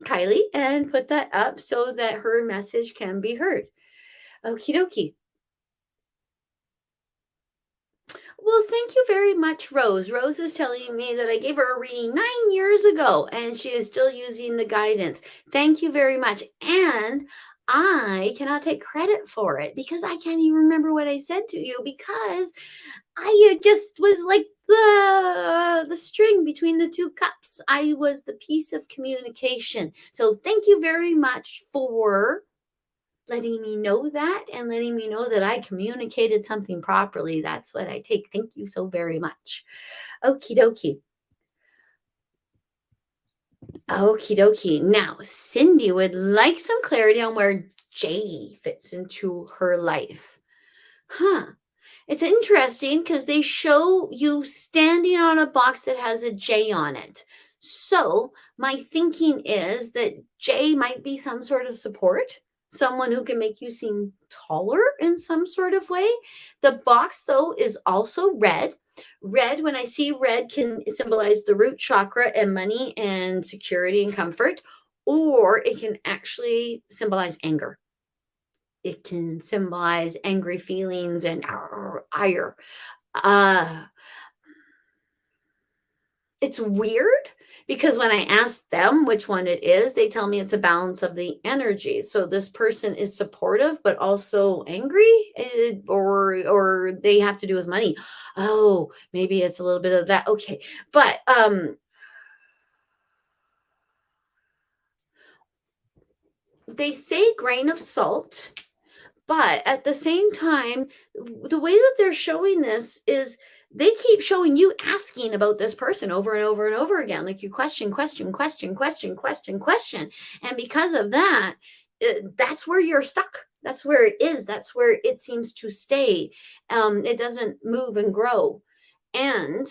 Kylie and put that up so that her message can be heard. Okie dokie. Well, thank you very much, Rose. Rose is telling me that I gave her a reading 9 years ago and she is still using the guidance. Thank you very much. And I cannot take credit for it because I can't even remember what I said to you because I just was like the string between the two cups. I was the piece of communication. So thank you very much for letting me know that and letting me know that I communicated something properly. That's what I take. Thank you so very much. Okie dokie. Okie dokie. Now, Cindy would like some clarity on where Jay fits into her life. Huh. It's interesting because they show you standing on a box that has a J on it. So, my thinking is that J might be some sort of support, someone who can make you seem taller in some sort of way. The box, though, is also red. Red, when I see red, can symbolize the root chakra and money and security and comfort, or it can actually symbolize anger. It can symbolize angry feelings and ire. Uh, it's weird Because when I ask them which one it is, they tell me it's a balance of the energy. So this person is supportive but also angry, or they have to do with money. Oh, maybe it's a little bit of that. Okay. But they say grain of salt. But at the same time, the way that they're showing this is they keep showing you asking about this person over and over and over again. Like you question, question, question, question, question, question. And because of that, that's where you're stuck. That's where it is. That's where it seems to stay. It doesn't move and grow. And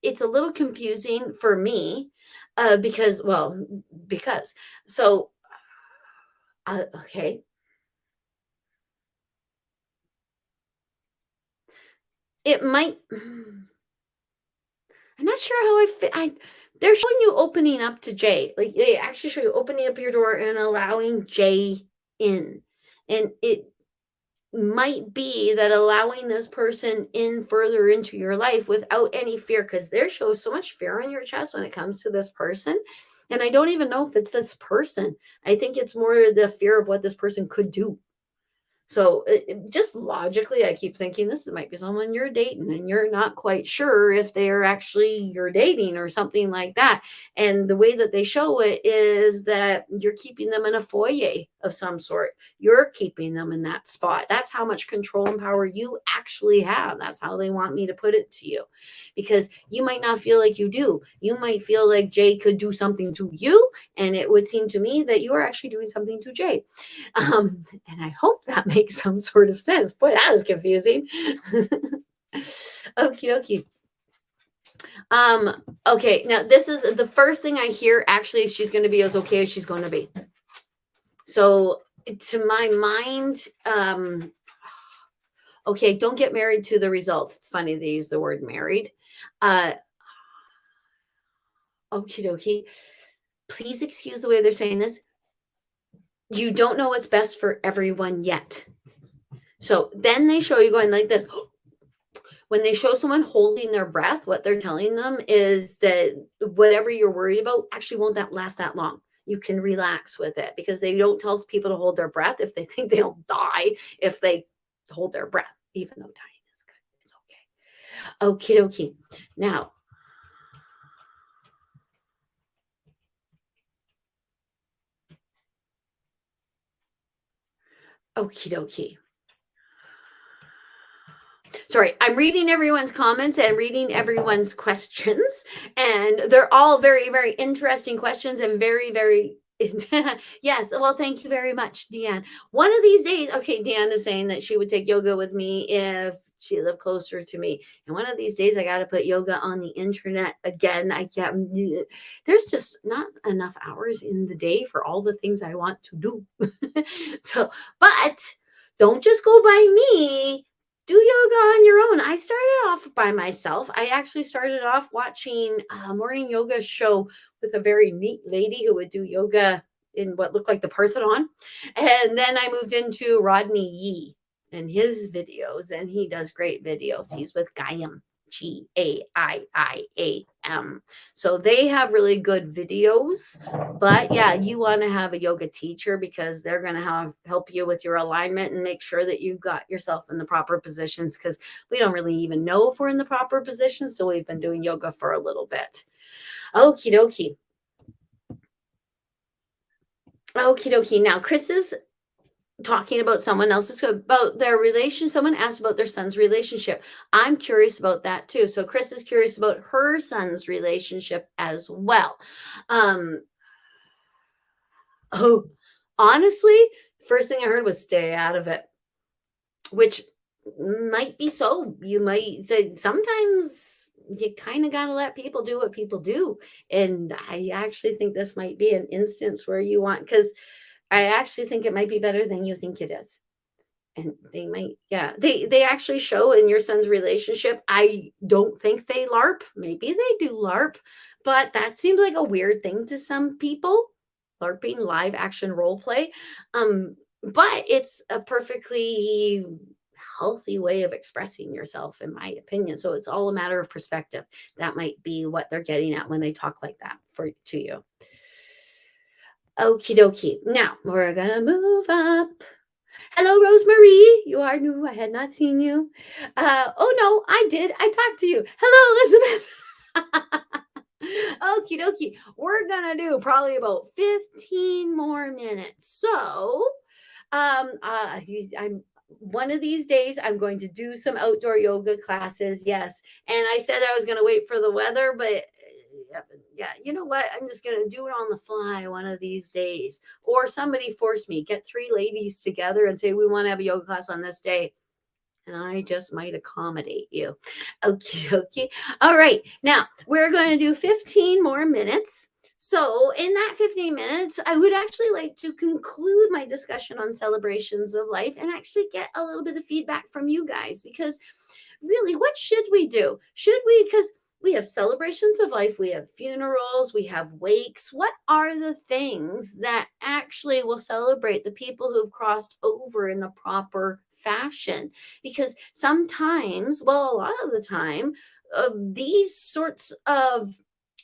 it's a little confusing for me because so okay. It might I'm not sure how I fit. They're showing you opening up to Jay. Like they actually show you opening up your door and allowing Jay in. And it might be that allowing this person in further into your life without any fear, because there shows so much fear on your chest when it comes to this person. And I don't even know if it's this person. I think it's more the fear of what this person could do. So just logically, I keep thinking this might be someone you're dating and you're not quite sure if they're actually you're dating or something like that. And the way that they show it is that you're keeping them in a foyer of some sort. You're keeping them in that spot. That's how much control and power you actually have. That's how they want me to put it to you. Because you might not feel like you do. You might feel like Jay could do something to you. And it would seem to me that you are actually doing something to Jay. And I hope that makes some sort of sense. Boy, that was confusing. Okie dokie. Okay, now this is the first thing I hear actually she's gonna be as okay as she's gonna be. So to my mind, okay, don't get married to the results. It's funny they use the word married. Uh Okie dokie. Please excuse the way they're saying this. You don't know what's best for everyone yet. So then they show you going like this. When they show someone holding their breath, what they're telling them is that whatever you're worried about actually won't that last that long. You can relax with it because they don't tell people to hold their breath if they think they'll die if they hold their breath, even though dying is good. It's okay. Okie dokie. Now, okie dokie. Sorry, I'm reading everyone's comments and reading everyone's questions, and they're all very, very interesting questions and very, very yes. Well, thank you very much, Deanne. One of these days, okay, Deanne is saying that she would take yoga with me if she lived closer to me. And one of these days, I got to put yoga on the internet again. I can't, there's just not enough hours in the day for all the things I want to do. So, but don't just go by me, do yoga on your own. I started off by myself. I actually started off watching a morning yoga show with a very neat lady who would do yoga in what looked like the Parthenon. And then I moved into Rodney Yee and his videos, and he does great videos. He's with Gaiam. Gaiiam. So they have really good videos. But yeah, you want to have a yoga teacher because they're going to help you with your alignment and make sure that you've got yourself in the proper positions, because we don't really even know if we're in the proper positions till we've been doing yoga for a little bit. Okie dokie. Okie dokie. Now, Chris is talking about someone else's about their relation. Someone asked about their son's relationship. I'm curious about that too. So Chris is curious about her son's relationship as well. Oh, honestly, first thing I heard was stay out of it, which might be so. You might say sometimes you kind of got to let people do what people do. And I actually think this might be an instance where you want, because I actually think it might be better than you think it is. And they might, yeah, they actually show in your son's relationship. I don't think they LARP. Maybe they do LARP, but that seems like a weird thing to some people. LARPing, live action role play. But it's a perfectly healthy way of expressing yourself, in my opinion. So it's all a matter of perspective. That might be what they're getting at when they talk like that to you. Okie dokie. Now we're gonna move up. Hello, Rosemary. You are new. I had not seen you. Oh no, I did. I talked to you. Hello, Elizabeth. Okie dokie. We're gonna do probably about 15 more minutes. So, I'm one of these days I'm going to do some outdoor yoga classes. Yes, and I said I was going to wait for the weather, but yeah, you know what? I'm just going to do it on the fly one of these days. Or somebody force me, get three ladies together and say, we want to have a yoga class on this day. And I just might accommodate you. Okie dokie. All right. Now we're going to do 15 more minutes. So, in that 15 minutes, I would actually like to conclude my discussion on celebrations of life and actually get a little bit of feedback from you guys, because really, what should we do? Should we, because we have celebrations of life, we have funerals, we have wakes. What are the things that actually will celebrate the people who've crossed over in the proper fashion? Because sometimes, well, a lot of the time, these sorts of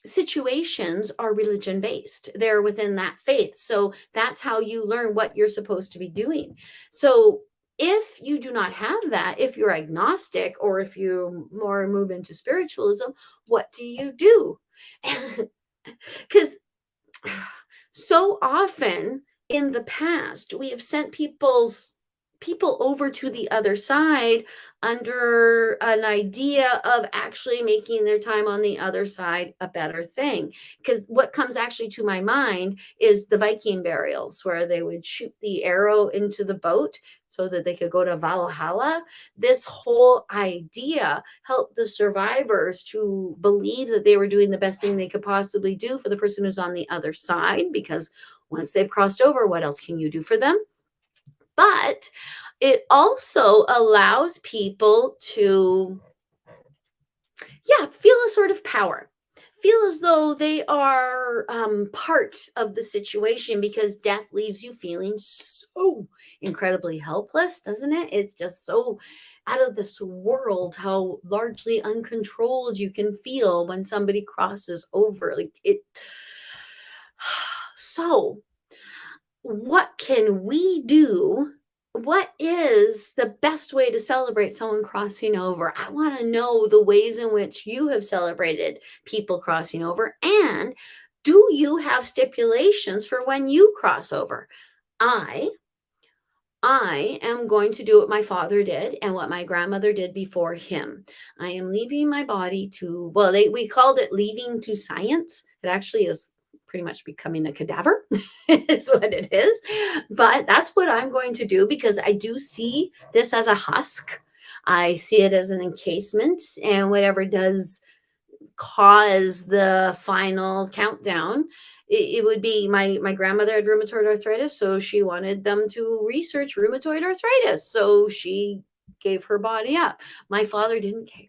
situations are religion based. They're within that faith. So that's how you learn what you're supposed to be doing. So if you do not have that, if you're agnostic or if you more move into spiritualism, what do you do? Because so often in the past, we have sent people over to the other side under an idea of actually making their time on the other side a better thing. Because what comes actually to my mind is the Viking burials, where they would shoot the arrow into the boat so that they could go to Valhalla. This whole idea helped the survivors to believe that they were doing the best thing they could possibly do for the person who's on the other side, because once they've crossed over, what else can you do for them? But it also allows people to, yeah, feel a sort of power, feel as though they are part of the situation, because death leaves you feeling so incredibly helpless, doesn't it? It's just so out of this world how largely uncontrolled you can feel when somebody crosses over. Like it. So, what can we do? What is the best way to celebrate someone crossing over? I want to know the ways in which you have celebrated people crossing over. And do you have stipulations for when you cross over? I I am going to do what my father did and what my grandmother did before him. I am leaving my body to, well, we called it leaving to science. It actually is pretty much becoming a cadaver, is what it is. But that's what I'm going to do, because I do see this as a husk. I see it as an encasement, and whatever does cause the final countdown, it would be my grandmother had rheumatoid arthritis, so she wanted them to research rheumatoid arthritis, so she gave her body up. My father didn't care.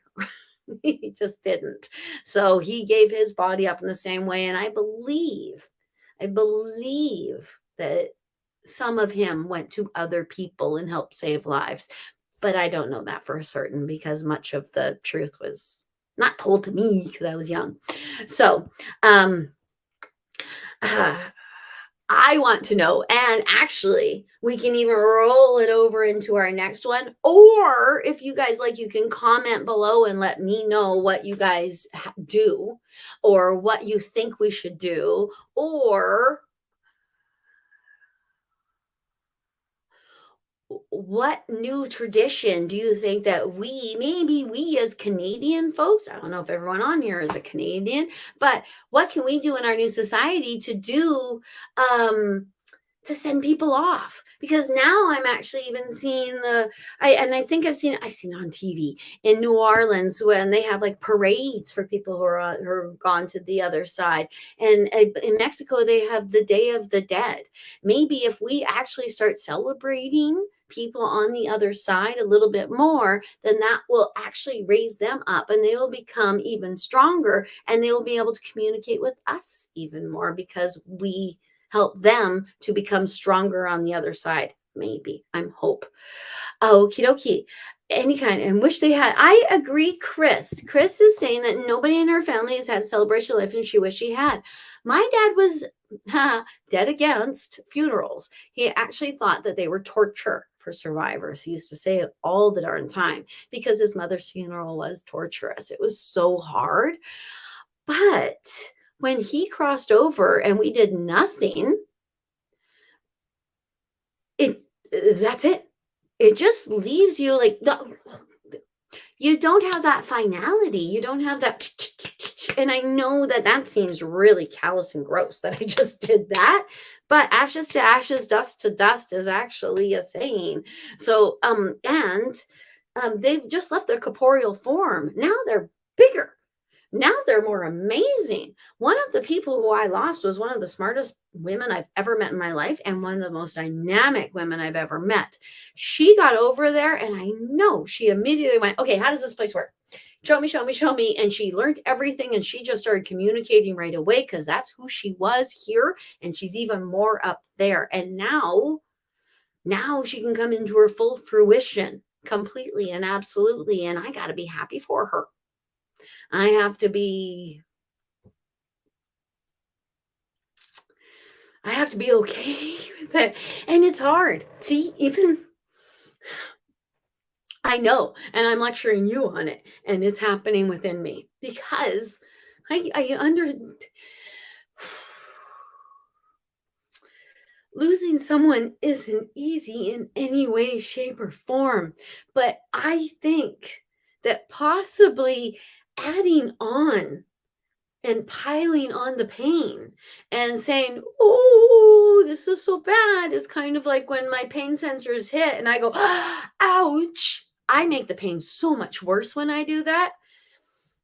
He just didn't. So he gave his body up in the same way, and I believe that some of him went to other people and helped save lives, but I don't know that for certain, because much of the truth was not told to me because I was young. So, uh, I want to know, and actually, we can even roll it over into our next one. Or if you guys like, you can comment below and let me know what you guys do, or what you think we should do, or what new tradition do you think that maybe we as Canadian folks, I don't know if everyone on here is a Canadian, but what can we do in our new society to do, um, to send people off? Because now I'm actually even seeing I think I've seen it on TV in New Orleans, when they have like parades for people who are gone to the other side, and in Mexico they have the Day of the Dead. Maybe if we actually start celebrating people on the other side a little bit more, then that will actually raise them up, and they will become even stronger, and they will be able to communicate with us even more, because we help them to become stronger on the other side. maybe. I'm hope. Okie dokie. Any kind, and wish they had. I agree, Chris. Chris is saying that nobody in her family has had a celebration of life and she wished she had. My dad was dead against funerals. He actually thought that they were torture for survivors. He used to say it all the darn time because his mother's funeral was torturous. It was so hard. But when he crossed over and we did nothing, it that's it. It just leaves you like you don't have that finality. You don't have that. And I know that that seems really callous and gross that I just did that. But ashes to ashes, dust to dust is actually a saying. So, they've just left their corporeal form. Now they're bigger. Now they're more amazing. One of the people who I lost was one of the smartest women I've ever met in my life and one of the most dynamic women I've ever met. She got over there and I know she immediately went, okay, how does this place work? Show me, show me, show me. And she learned everything and she just started communicating right away because that's who she was here. And she's even more up there. And now she can come into her full fruition completely and absolutely. And I got to be happy for her. I have to be okay with it. And it's hard. See, even I know, and I'm lecturing you on it, and it's happening within me because I under losing someone isn't easy in any way, shape, or form. But I think that possibly adding on and piling on the pain and saying, oh, this is so bad. It's kind of like when my pain sensors hit and I go, ouch. I make the pain so much worse when I do that.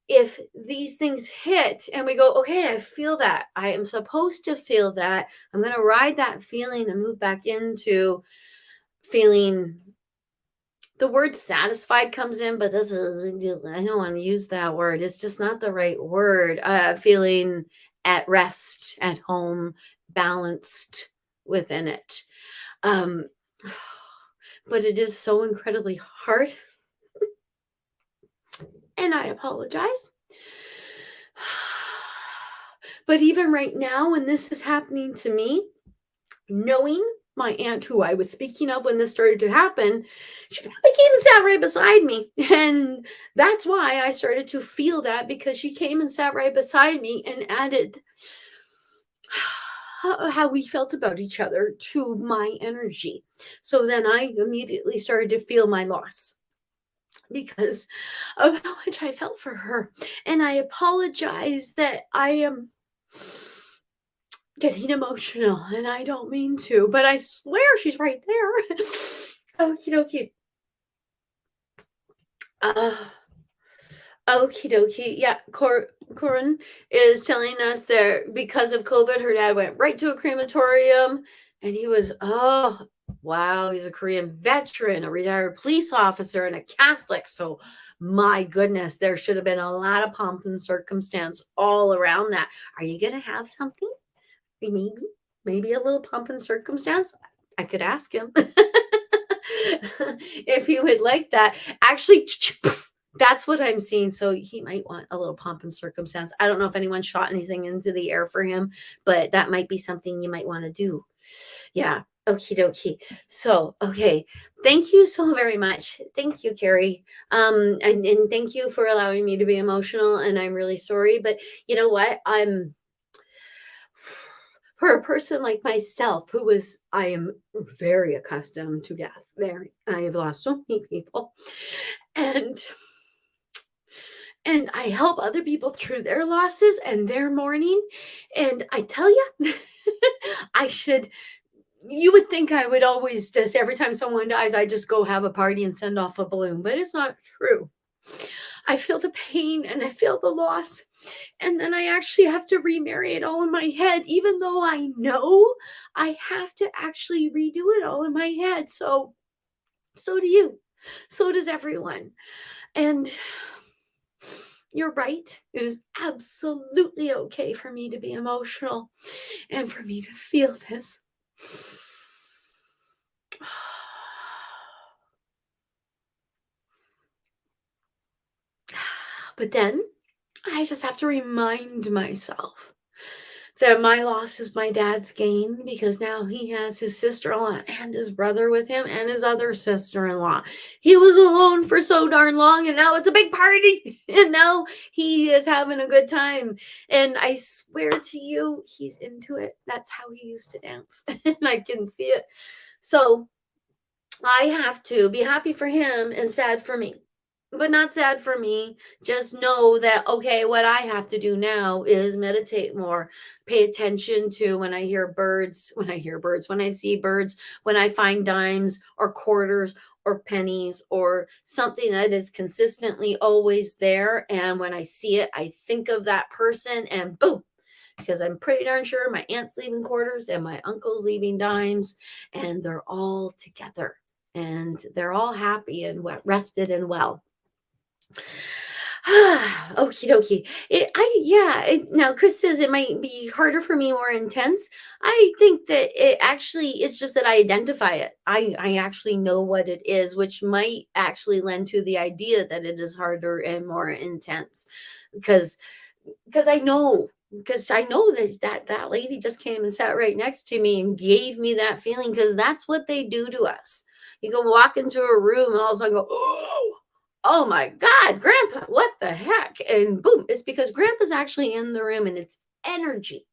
If these things hit and we go, okay, I feel that. I am supposed to feel that. I'm going to ride that feeling and move back into feeling. The word satisfied comes in, but I don't want to use that word. It's just not the right word. Feeling at rest, at home, balanced within it. But it is so incredibly hard. And I apologize. But even right now, when this is happening to me, knowing my aunt who I was speaking of when this started to happen, she came and sat right beside me. And that's why I started to feel that, because she came and sat right beside me and added how we felt about each other to my energy. So then I immediately started to feel my loss because of how much I felt for her. And I apologize that I am getting emotional and I don't mean to, but I swear she's right there. Okie dokie. Okie dokie. Yeah, Corin is telling us that because of COVID, her dad went right to a crematorium and he was, oh, wow, he's a Korean veteran, a retired police officer, and a Catholic. So, my goodness, there should have been a lot of pomp and circumstance all around that. Are you going to have something? Maybe a little pomp and circumstance. I could ask him if he would like that. Actually, that's what I'm seeing. So he might want a little pomp and circumstance. I don't know if anyone shot anything into the air for him, but that might be something you might want to do. Yeah. Okie dokie. So, okay. Thank you so very much. Thank you, Carrie. And thank you for allowing me to be emotional. And I'm really sorry, but you know what? For a person like myself, I am very accustomed to death. I have lost so many people, and I help other people through their losses and their mourning. And I tell you, you would think I would always just, every time someone dies, I just go have a party and send off a balloon, but it's not true. I feel the pain and I feel the loss. And then I actually have to remarry it all in my head, even though I know I have to actually redo it all in my head. So do you. So does everyone. And you're right. It is absolutely okay for me to be emotional and for me to feel this. But then I just have to remind myself that my loss is my dad's gain because now he has his sister-in-law and his brother with him and his other sister-in-law. He was alone for so darn long and now it's a big party and now he is having a good time. And I swear to you, he's into it. That's how he used to dance. And I can see it. So I have to be happy for him and sad for me. But not sad for me. Just know that, okay, what I have to do now is meditate more, pay attention to when I see birds, when I find dimes or quarters or pennies or something that is consistently always there. And when I see it, I think of that person and boom, because I'm pretty darn sure my aunt's leaving quarters and my uncle's leaving dimes, and they're all together and they're all happy and rested and well. Okie dokie. Now Chris says it might be harder for me, more intense. I think that it's just that I identify it. I actually know what it is, which might actually lend to the idea that it is harder and more intense because because I know that lady just came and sat right next to me and gave me that feeling because that's what they do to us. You go walk into a room and all of a sudden go, oh my God, Grandpa, what the heck? And boom, it's because Grandpa's actually in the room and it's energy.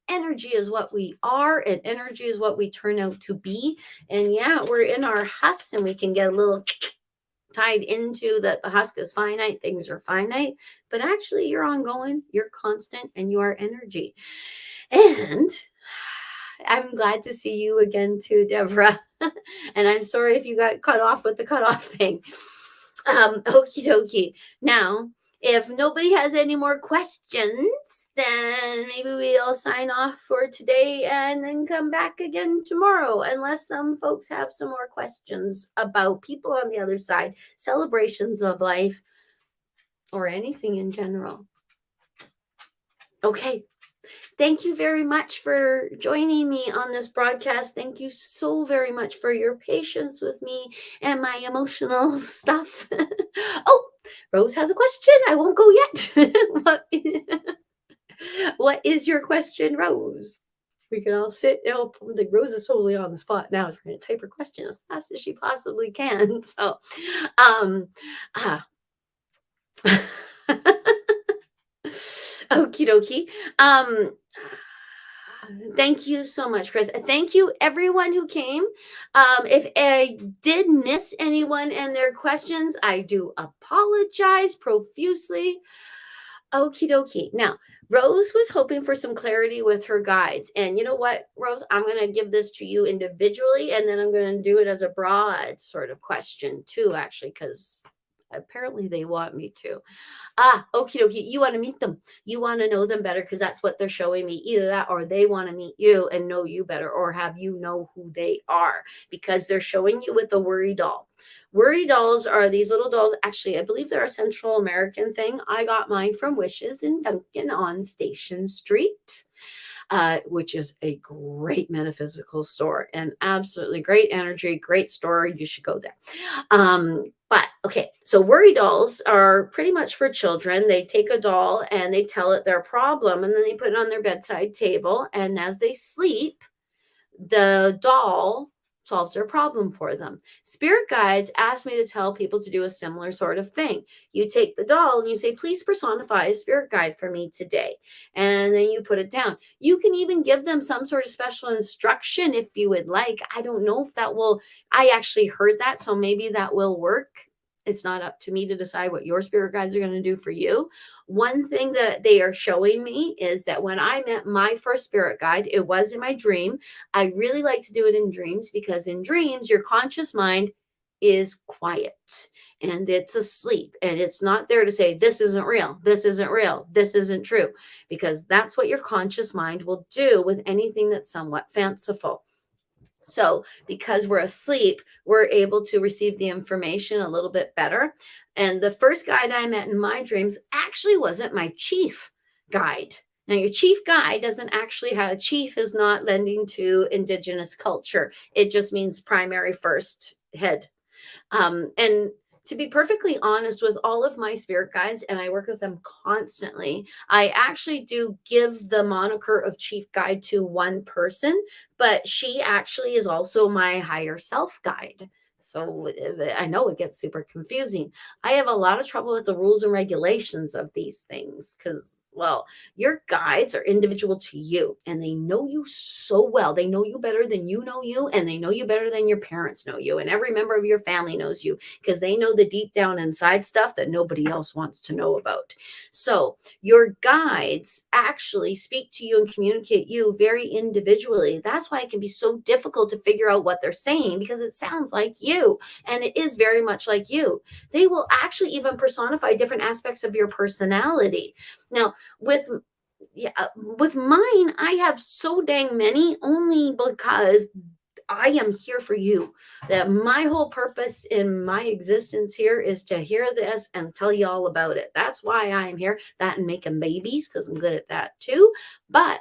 Energy is what we are, and energy is what we turn out to be. And yeah, we're in our husk and we can get a little tied into that the husk is finite, things are finite, but actually you're ongoing, you're constant, and you are energy. And I'm glad to see you again too, Deborah. And I'm sorry if you got cut off with the cutoff thing. Okie dokie. Now, if nobody has any more questions, then maybe we'll sign off for today and then come back again tomorrow, unless some folks have some more questions about people on the other side, celebrations of life, or anything in general. Okay. Thank you very much for joining me on this broadcast. Thank you so very much for your patience with me and my emotional stuff. Oh, Rose has a question. I won't go yet. What is your question, Rose? We can all sit. The Rose is totally on the spot now, trying to type her question as fast as she possibly can. So, um, ah. Okie dokie. Thank you so much, Chris. Thank you, everyone who came. If I did miss anyone and their questions, I do apologize profusely. Okie dokie. Now, Rose was hoping for some clarity with her guides. And you know what, Rose? I'm going to give this to you individually, and then I'm going to do it as a broad sort of question, too, actually, because apparently they want me to. Okie dokie. You want to meet them. You want to know them better because that's what they're showing me. Either that or they want to meet you and know you better or have you know who they are because they're showing you with a worry doll. Worry dolls are these little dolls. Actually, I believe they're a Central American thing. I got mine from Wishes in Duncan on Station Street. Which is a great metaphysical store and absolutely great energy, great store. You should go there. But okay, so worry dolls are pretty much for children. They take a doll and they tell it their problem and then they put it on their bedside table. And as they sleep, the doll solves their problem for them. Spirit guides asked me to tell people to do a similar sort of thing. You take the doll and you say, please personify a spirit guide for me today. And then you put it down. You can even give them some sort of special instruction if you would like. I don't know if that will, I actually heard that, so maybe that will work. It's not up to me to decide what your spirit guides are going to do for you. One thing that they are showing me is that when I met my first spirit guide, it was in my dream. I really like to do it in dreams because in dreams, your conscious mind is quiet and it's asleep and it's not there to say, this isn't real, this isn't real, this isn't true, because that's what your conscious mind will do with anything that's somewhat fanciful. So because we're asleep, we're able to receive the information a little bit better. And the first guide I met in my dreams actually wasn't my chief guide. Now, your chief guide doesn't actually have, chief is not lending to indigenous culture. It just means primary first head. And to be perfectly honest, with all of my spirit guides, and I work with them constantly, I actually do give the moniker of chief guide to one person, but she actually is also my higher self guide. So I know it gets super confusing. I have a lot of trouble with the rules and regulations of these things because, well, your guides are individual to you and they know you so well. They know you better than you know you, and they know you better than your parents know you. And every member of your family knows you because they know the deep down inside stuff that nobody else wants to know about. So your guides actually speak to you and communicate you very individually. That's why it can be so difficult to figure out what they're saying because it sounds like you and it is very much like you. They will actually even personify different aspects of your personality. Now, with yeah, with mine, I have so dang many only because I am here for you. That my whole purpose in my existence here is to hear this and tell you all about it. That's why I am here. That and making babies because I'm good at that too. But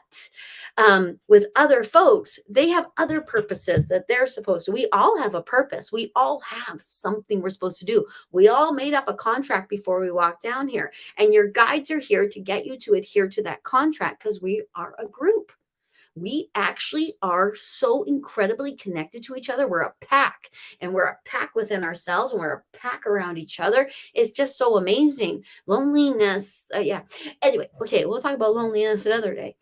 with other folks, they have other purposes that they're supposed to. We all have a purpose. We all have something we're supposed to do. We all made up a contract before we walked down here, and your guides are here to get you to adhere to that contract because we are a group. We actually are so incredibly connected to each other. We're a pack, and we're a pack within ourselves, and we're a pack around each other. It's just so amazing. Loneliness. Yeah. Anyway, okay, we'll talk about loneliness another day.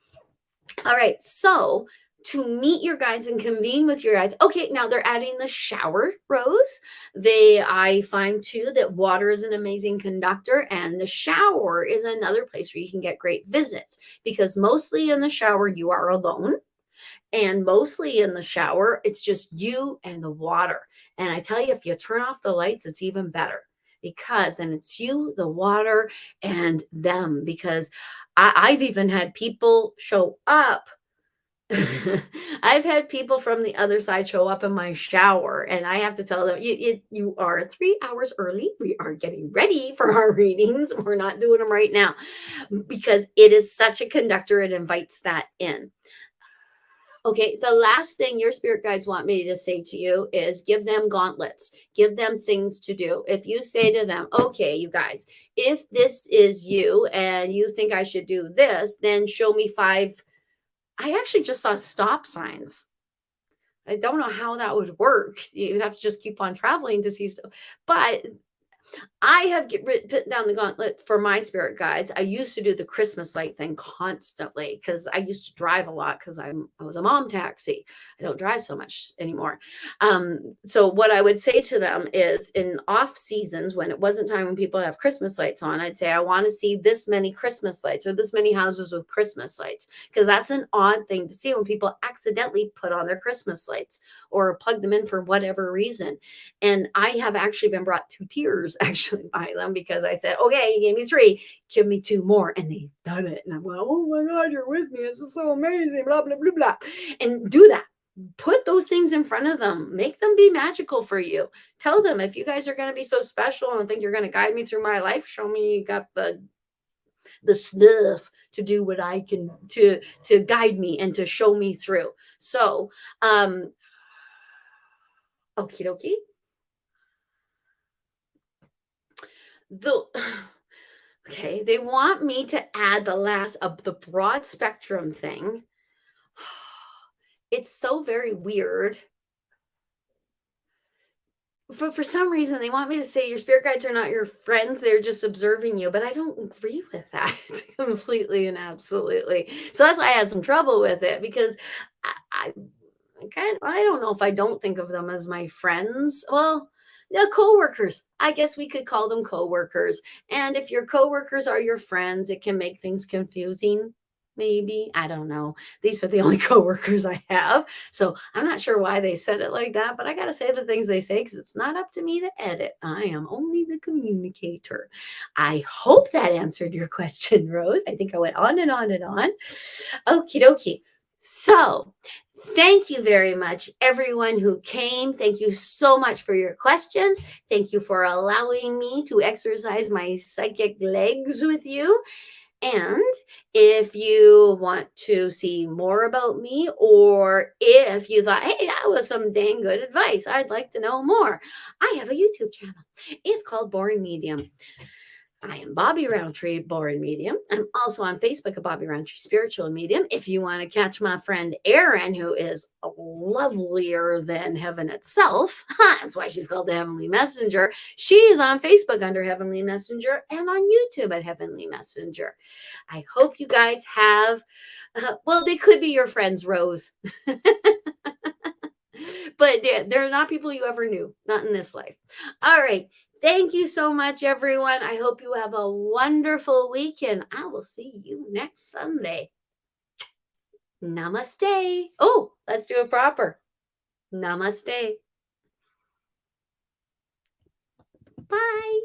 All right. So, to meet your guides and convene with your guides. Okay, now they're adding the shower, Rose. I find too that water is an amazing conductor, and the shower is another place where you can get great visits because mostly in the shower you are alone. And mostly in the shower, it's just you and the water. And I tell you, if you turn off the lights, it's even better because then it's you, the water, and them. Because I've even had people show up. I've had people from the other side show up in my shower, and I have to tell them, you are 3 hours early. We are getting ready for our readings. We're not doing them right now because it is such a conductor. It invites that in. Okay, the last thing your spirit guides want me to say to you is give them gauntlets, give them things to do. If you say to them, okay, you guys, if this is you and you think I should do this, then show me 5. I actually just saw stop signs. I don't know how that would work. You'd have to just keep on traveling to see stuff. But I have put down the gauntlet for my spirit guides. I used to do the Christmas light thing constantly because I used to drive a lot because I was a mom taxi. I don't drive so much anymore. So what I would say to them is in off seasons when it wasn't time when people have Christmas lights on, I'd say, I want to see this many Christmas lights or this many houses with Christmas lights because that's an odd thing to see when people accidentally put on their Christmas lights or plug them in for whatever reason. And I have actually been brought to tears actually by them because I said, okay, you gave me 3, give me 2 more. And they've done it. And I'm like, oh my God, you're with me. This is so amazing. Blah, blah, blah, blah. And do that. Put those things in front of them. Make them be magical for you. Tell them if you guys are going to be so special and think you're going to guide me through my life, show me you got the stuff to do what I can to guide me and to show me through. So, okie dokie. Okay, they want me to add the last of the broad spectrum thing. It's so very weird. For some reason, they want me to say your spirit guides are not your friends, they're just observing you. But I don't agree with that completely and absolutely. So that's why I had some trouble with it because I I don't know if I don't think of them as my friends. Well, yeah, coworkers. I guess we could call them coworkers. And if your coworkers are your friends, it can make things confusing. Maybe. I don't know. These are the only coworkers I have. So I'm not sure why they said it like that, but I got to say the things they say because it's not up to me to edit. I am only the communicator. I hope that answered your question, Rose. I think I went on and on and on. Okie dokie. So thank you very much, everyone who came. Thank you so much for your questions. Thank you for allowing me to exercise my psychic legs with you. And if you want to see more about me, or if you thought, hey, that was some dang good advice, I'd like to know more, I have a YouTube channel. It's called Born Medium. I am Bobbi Roundtree, Born Medium. I'm also on Facebook at Bobbi Roundtree Spiritual Medium. If you want to catch my friend Erin, who is lovelier than heaven itself, that's why she's called the Heavenly Messenger. She is on Facebook under Heavenly Messenger and on YouTube at Heavenly Messenger. I hope you guys have, well, they could be your friends, Rose. But they're not people you ever knew, not in this life. All right. Thank you so much, everyone. I hope you have a wonderful weekend. I will see you next Sunday. Namaste. Oh, let's do it proper. Namaste. Bye.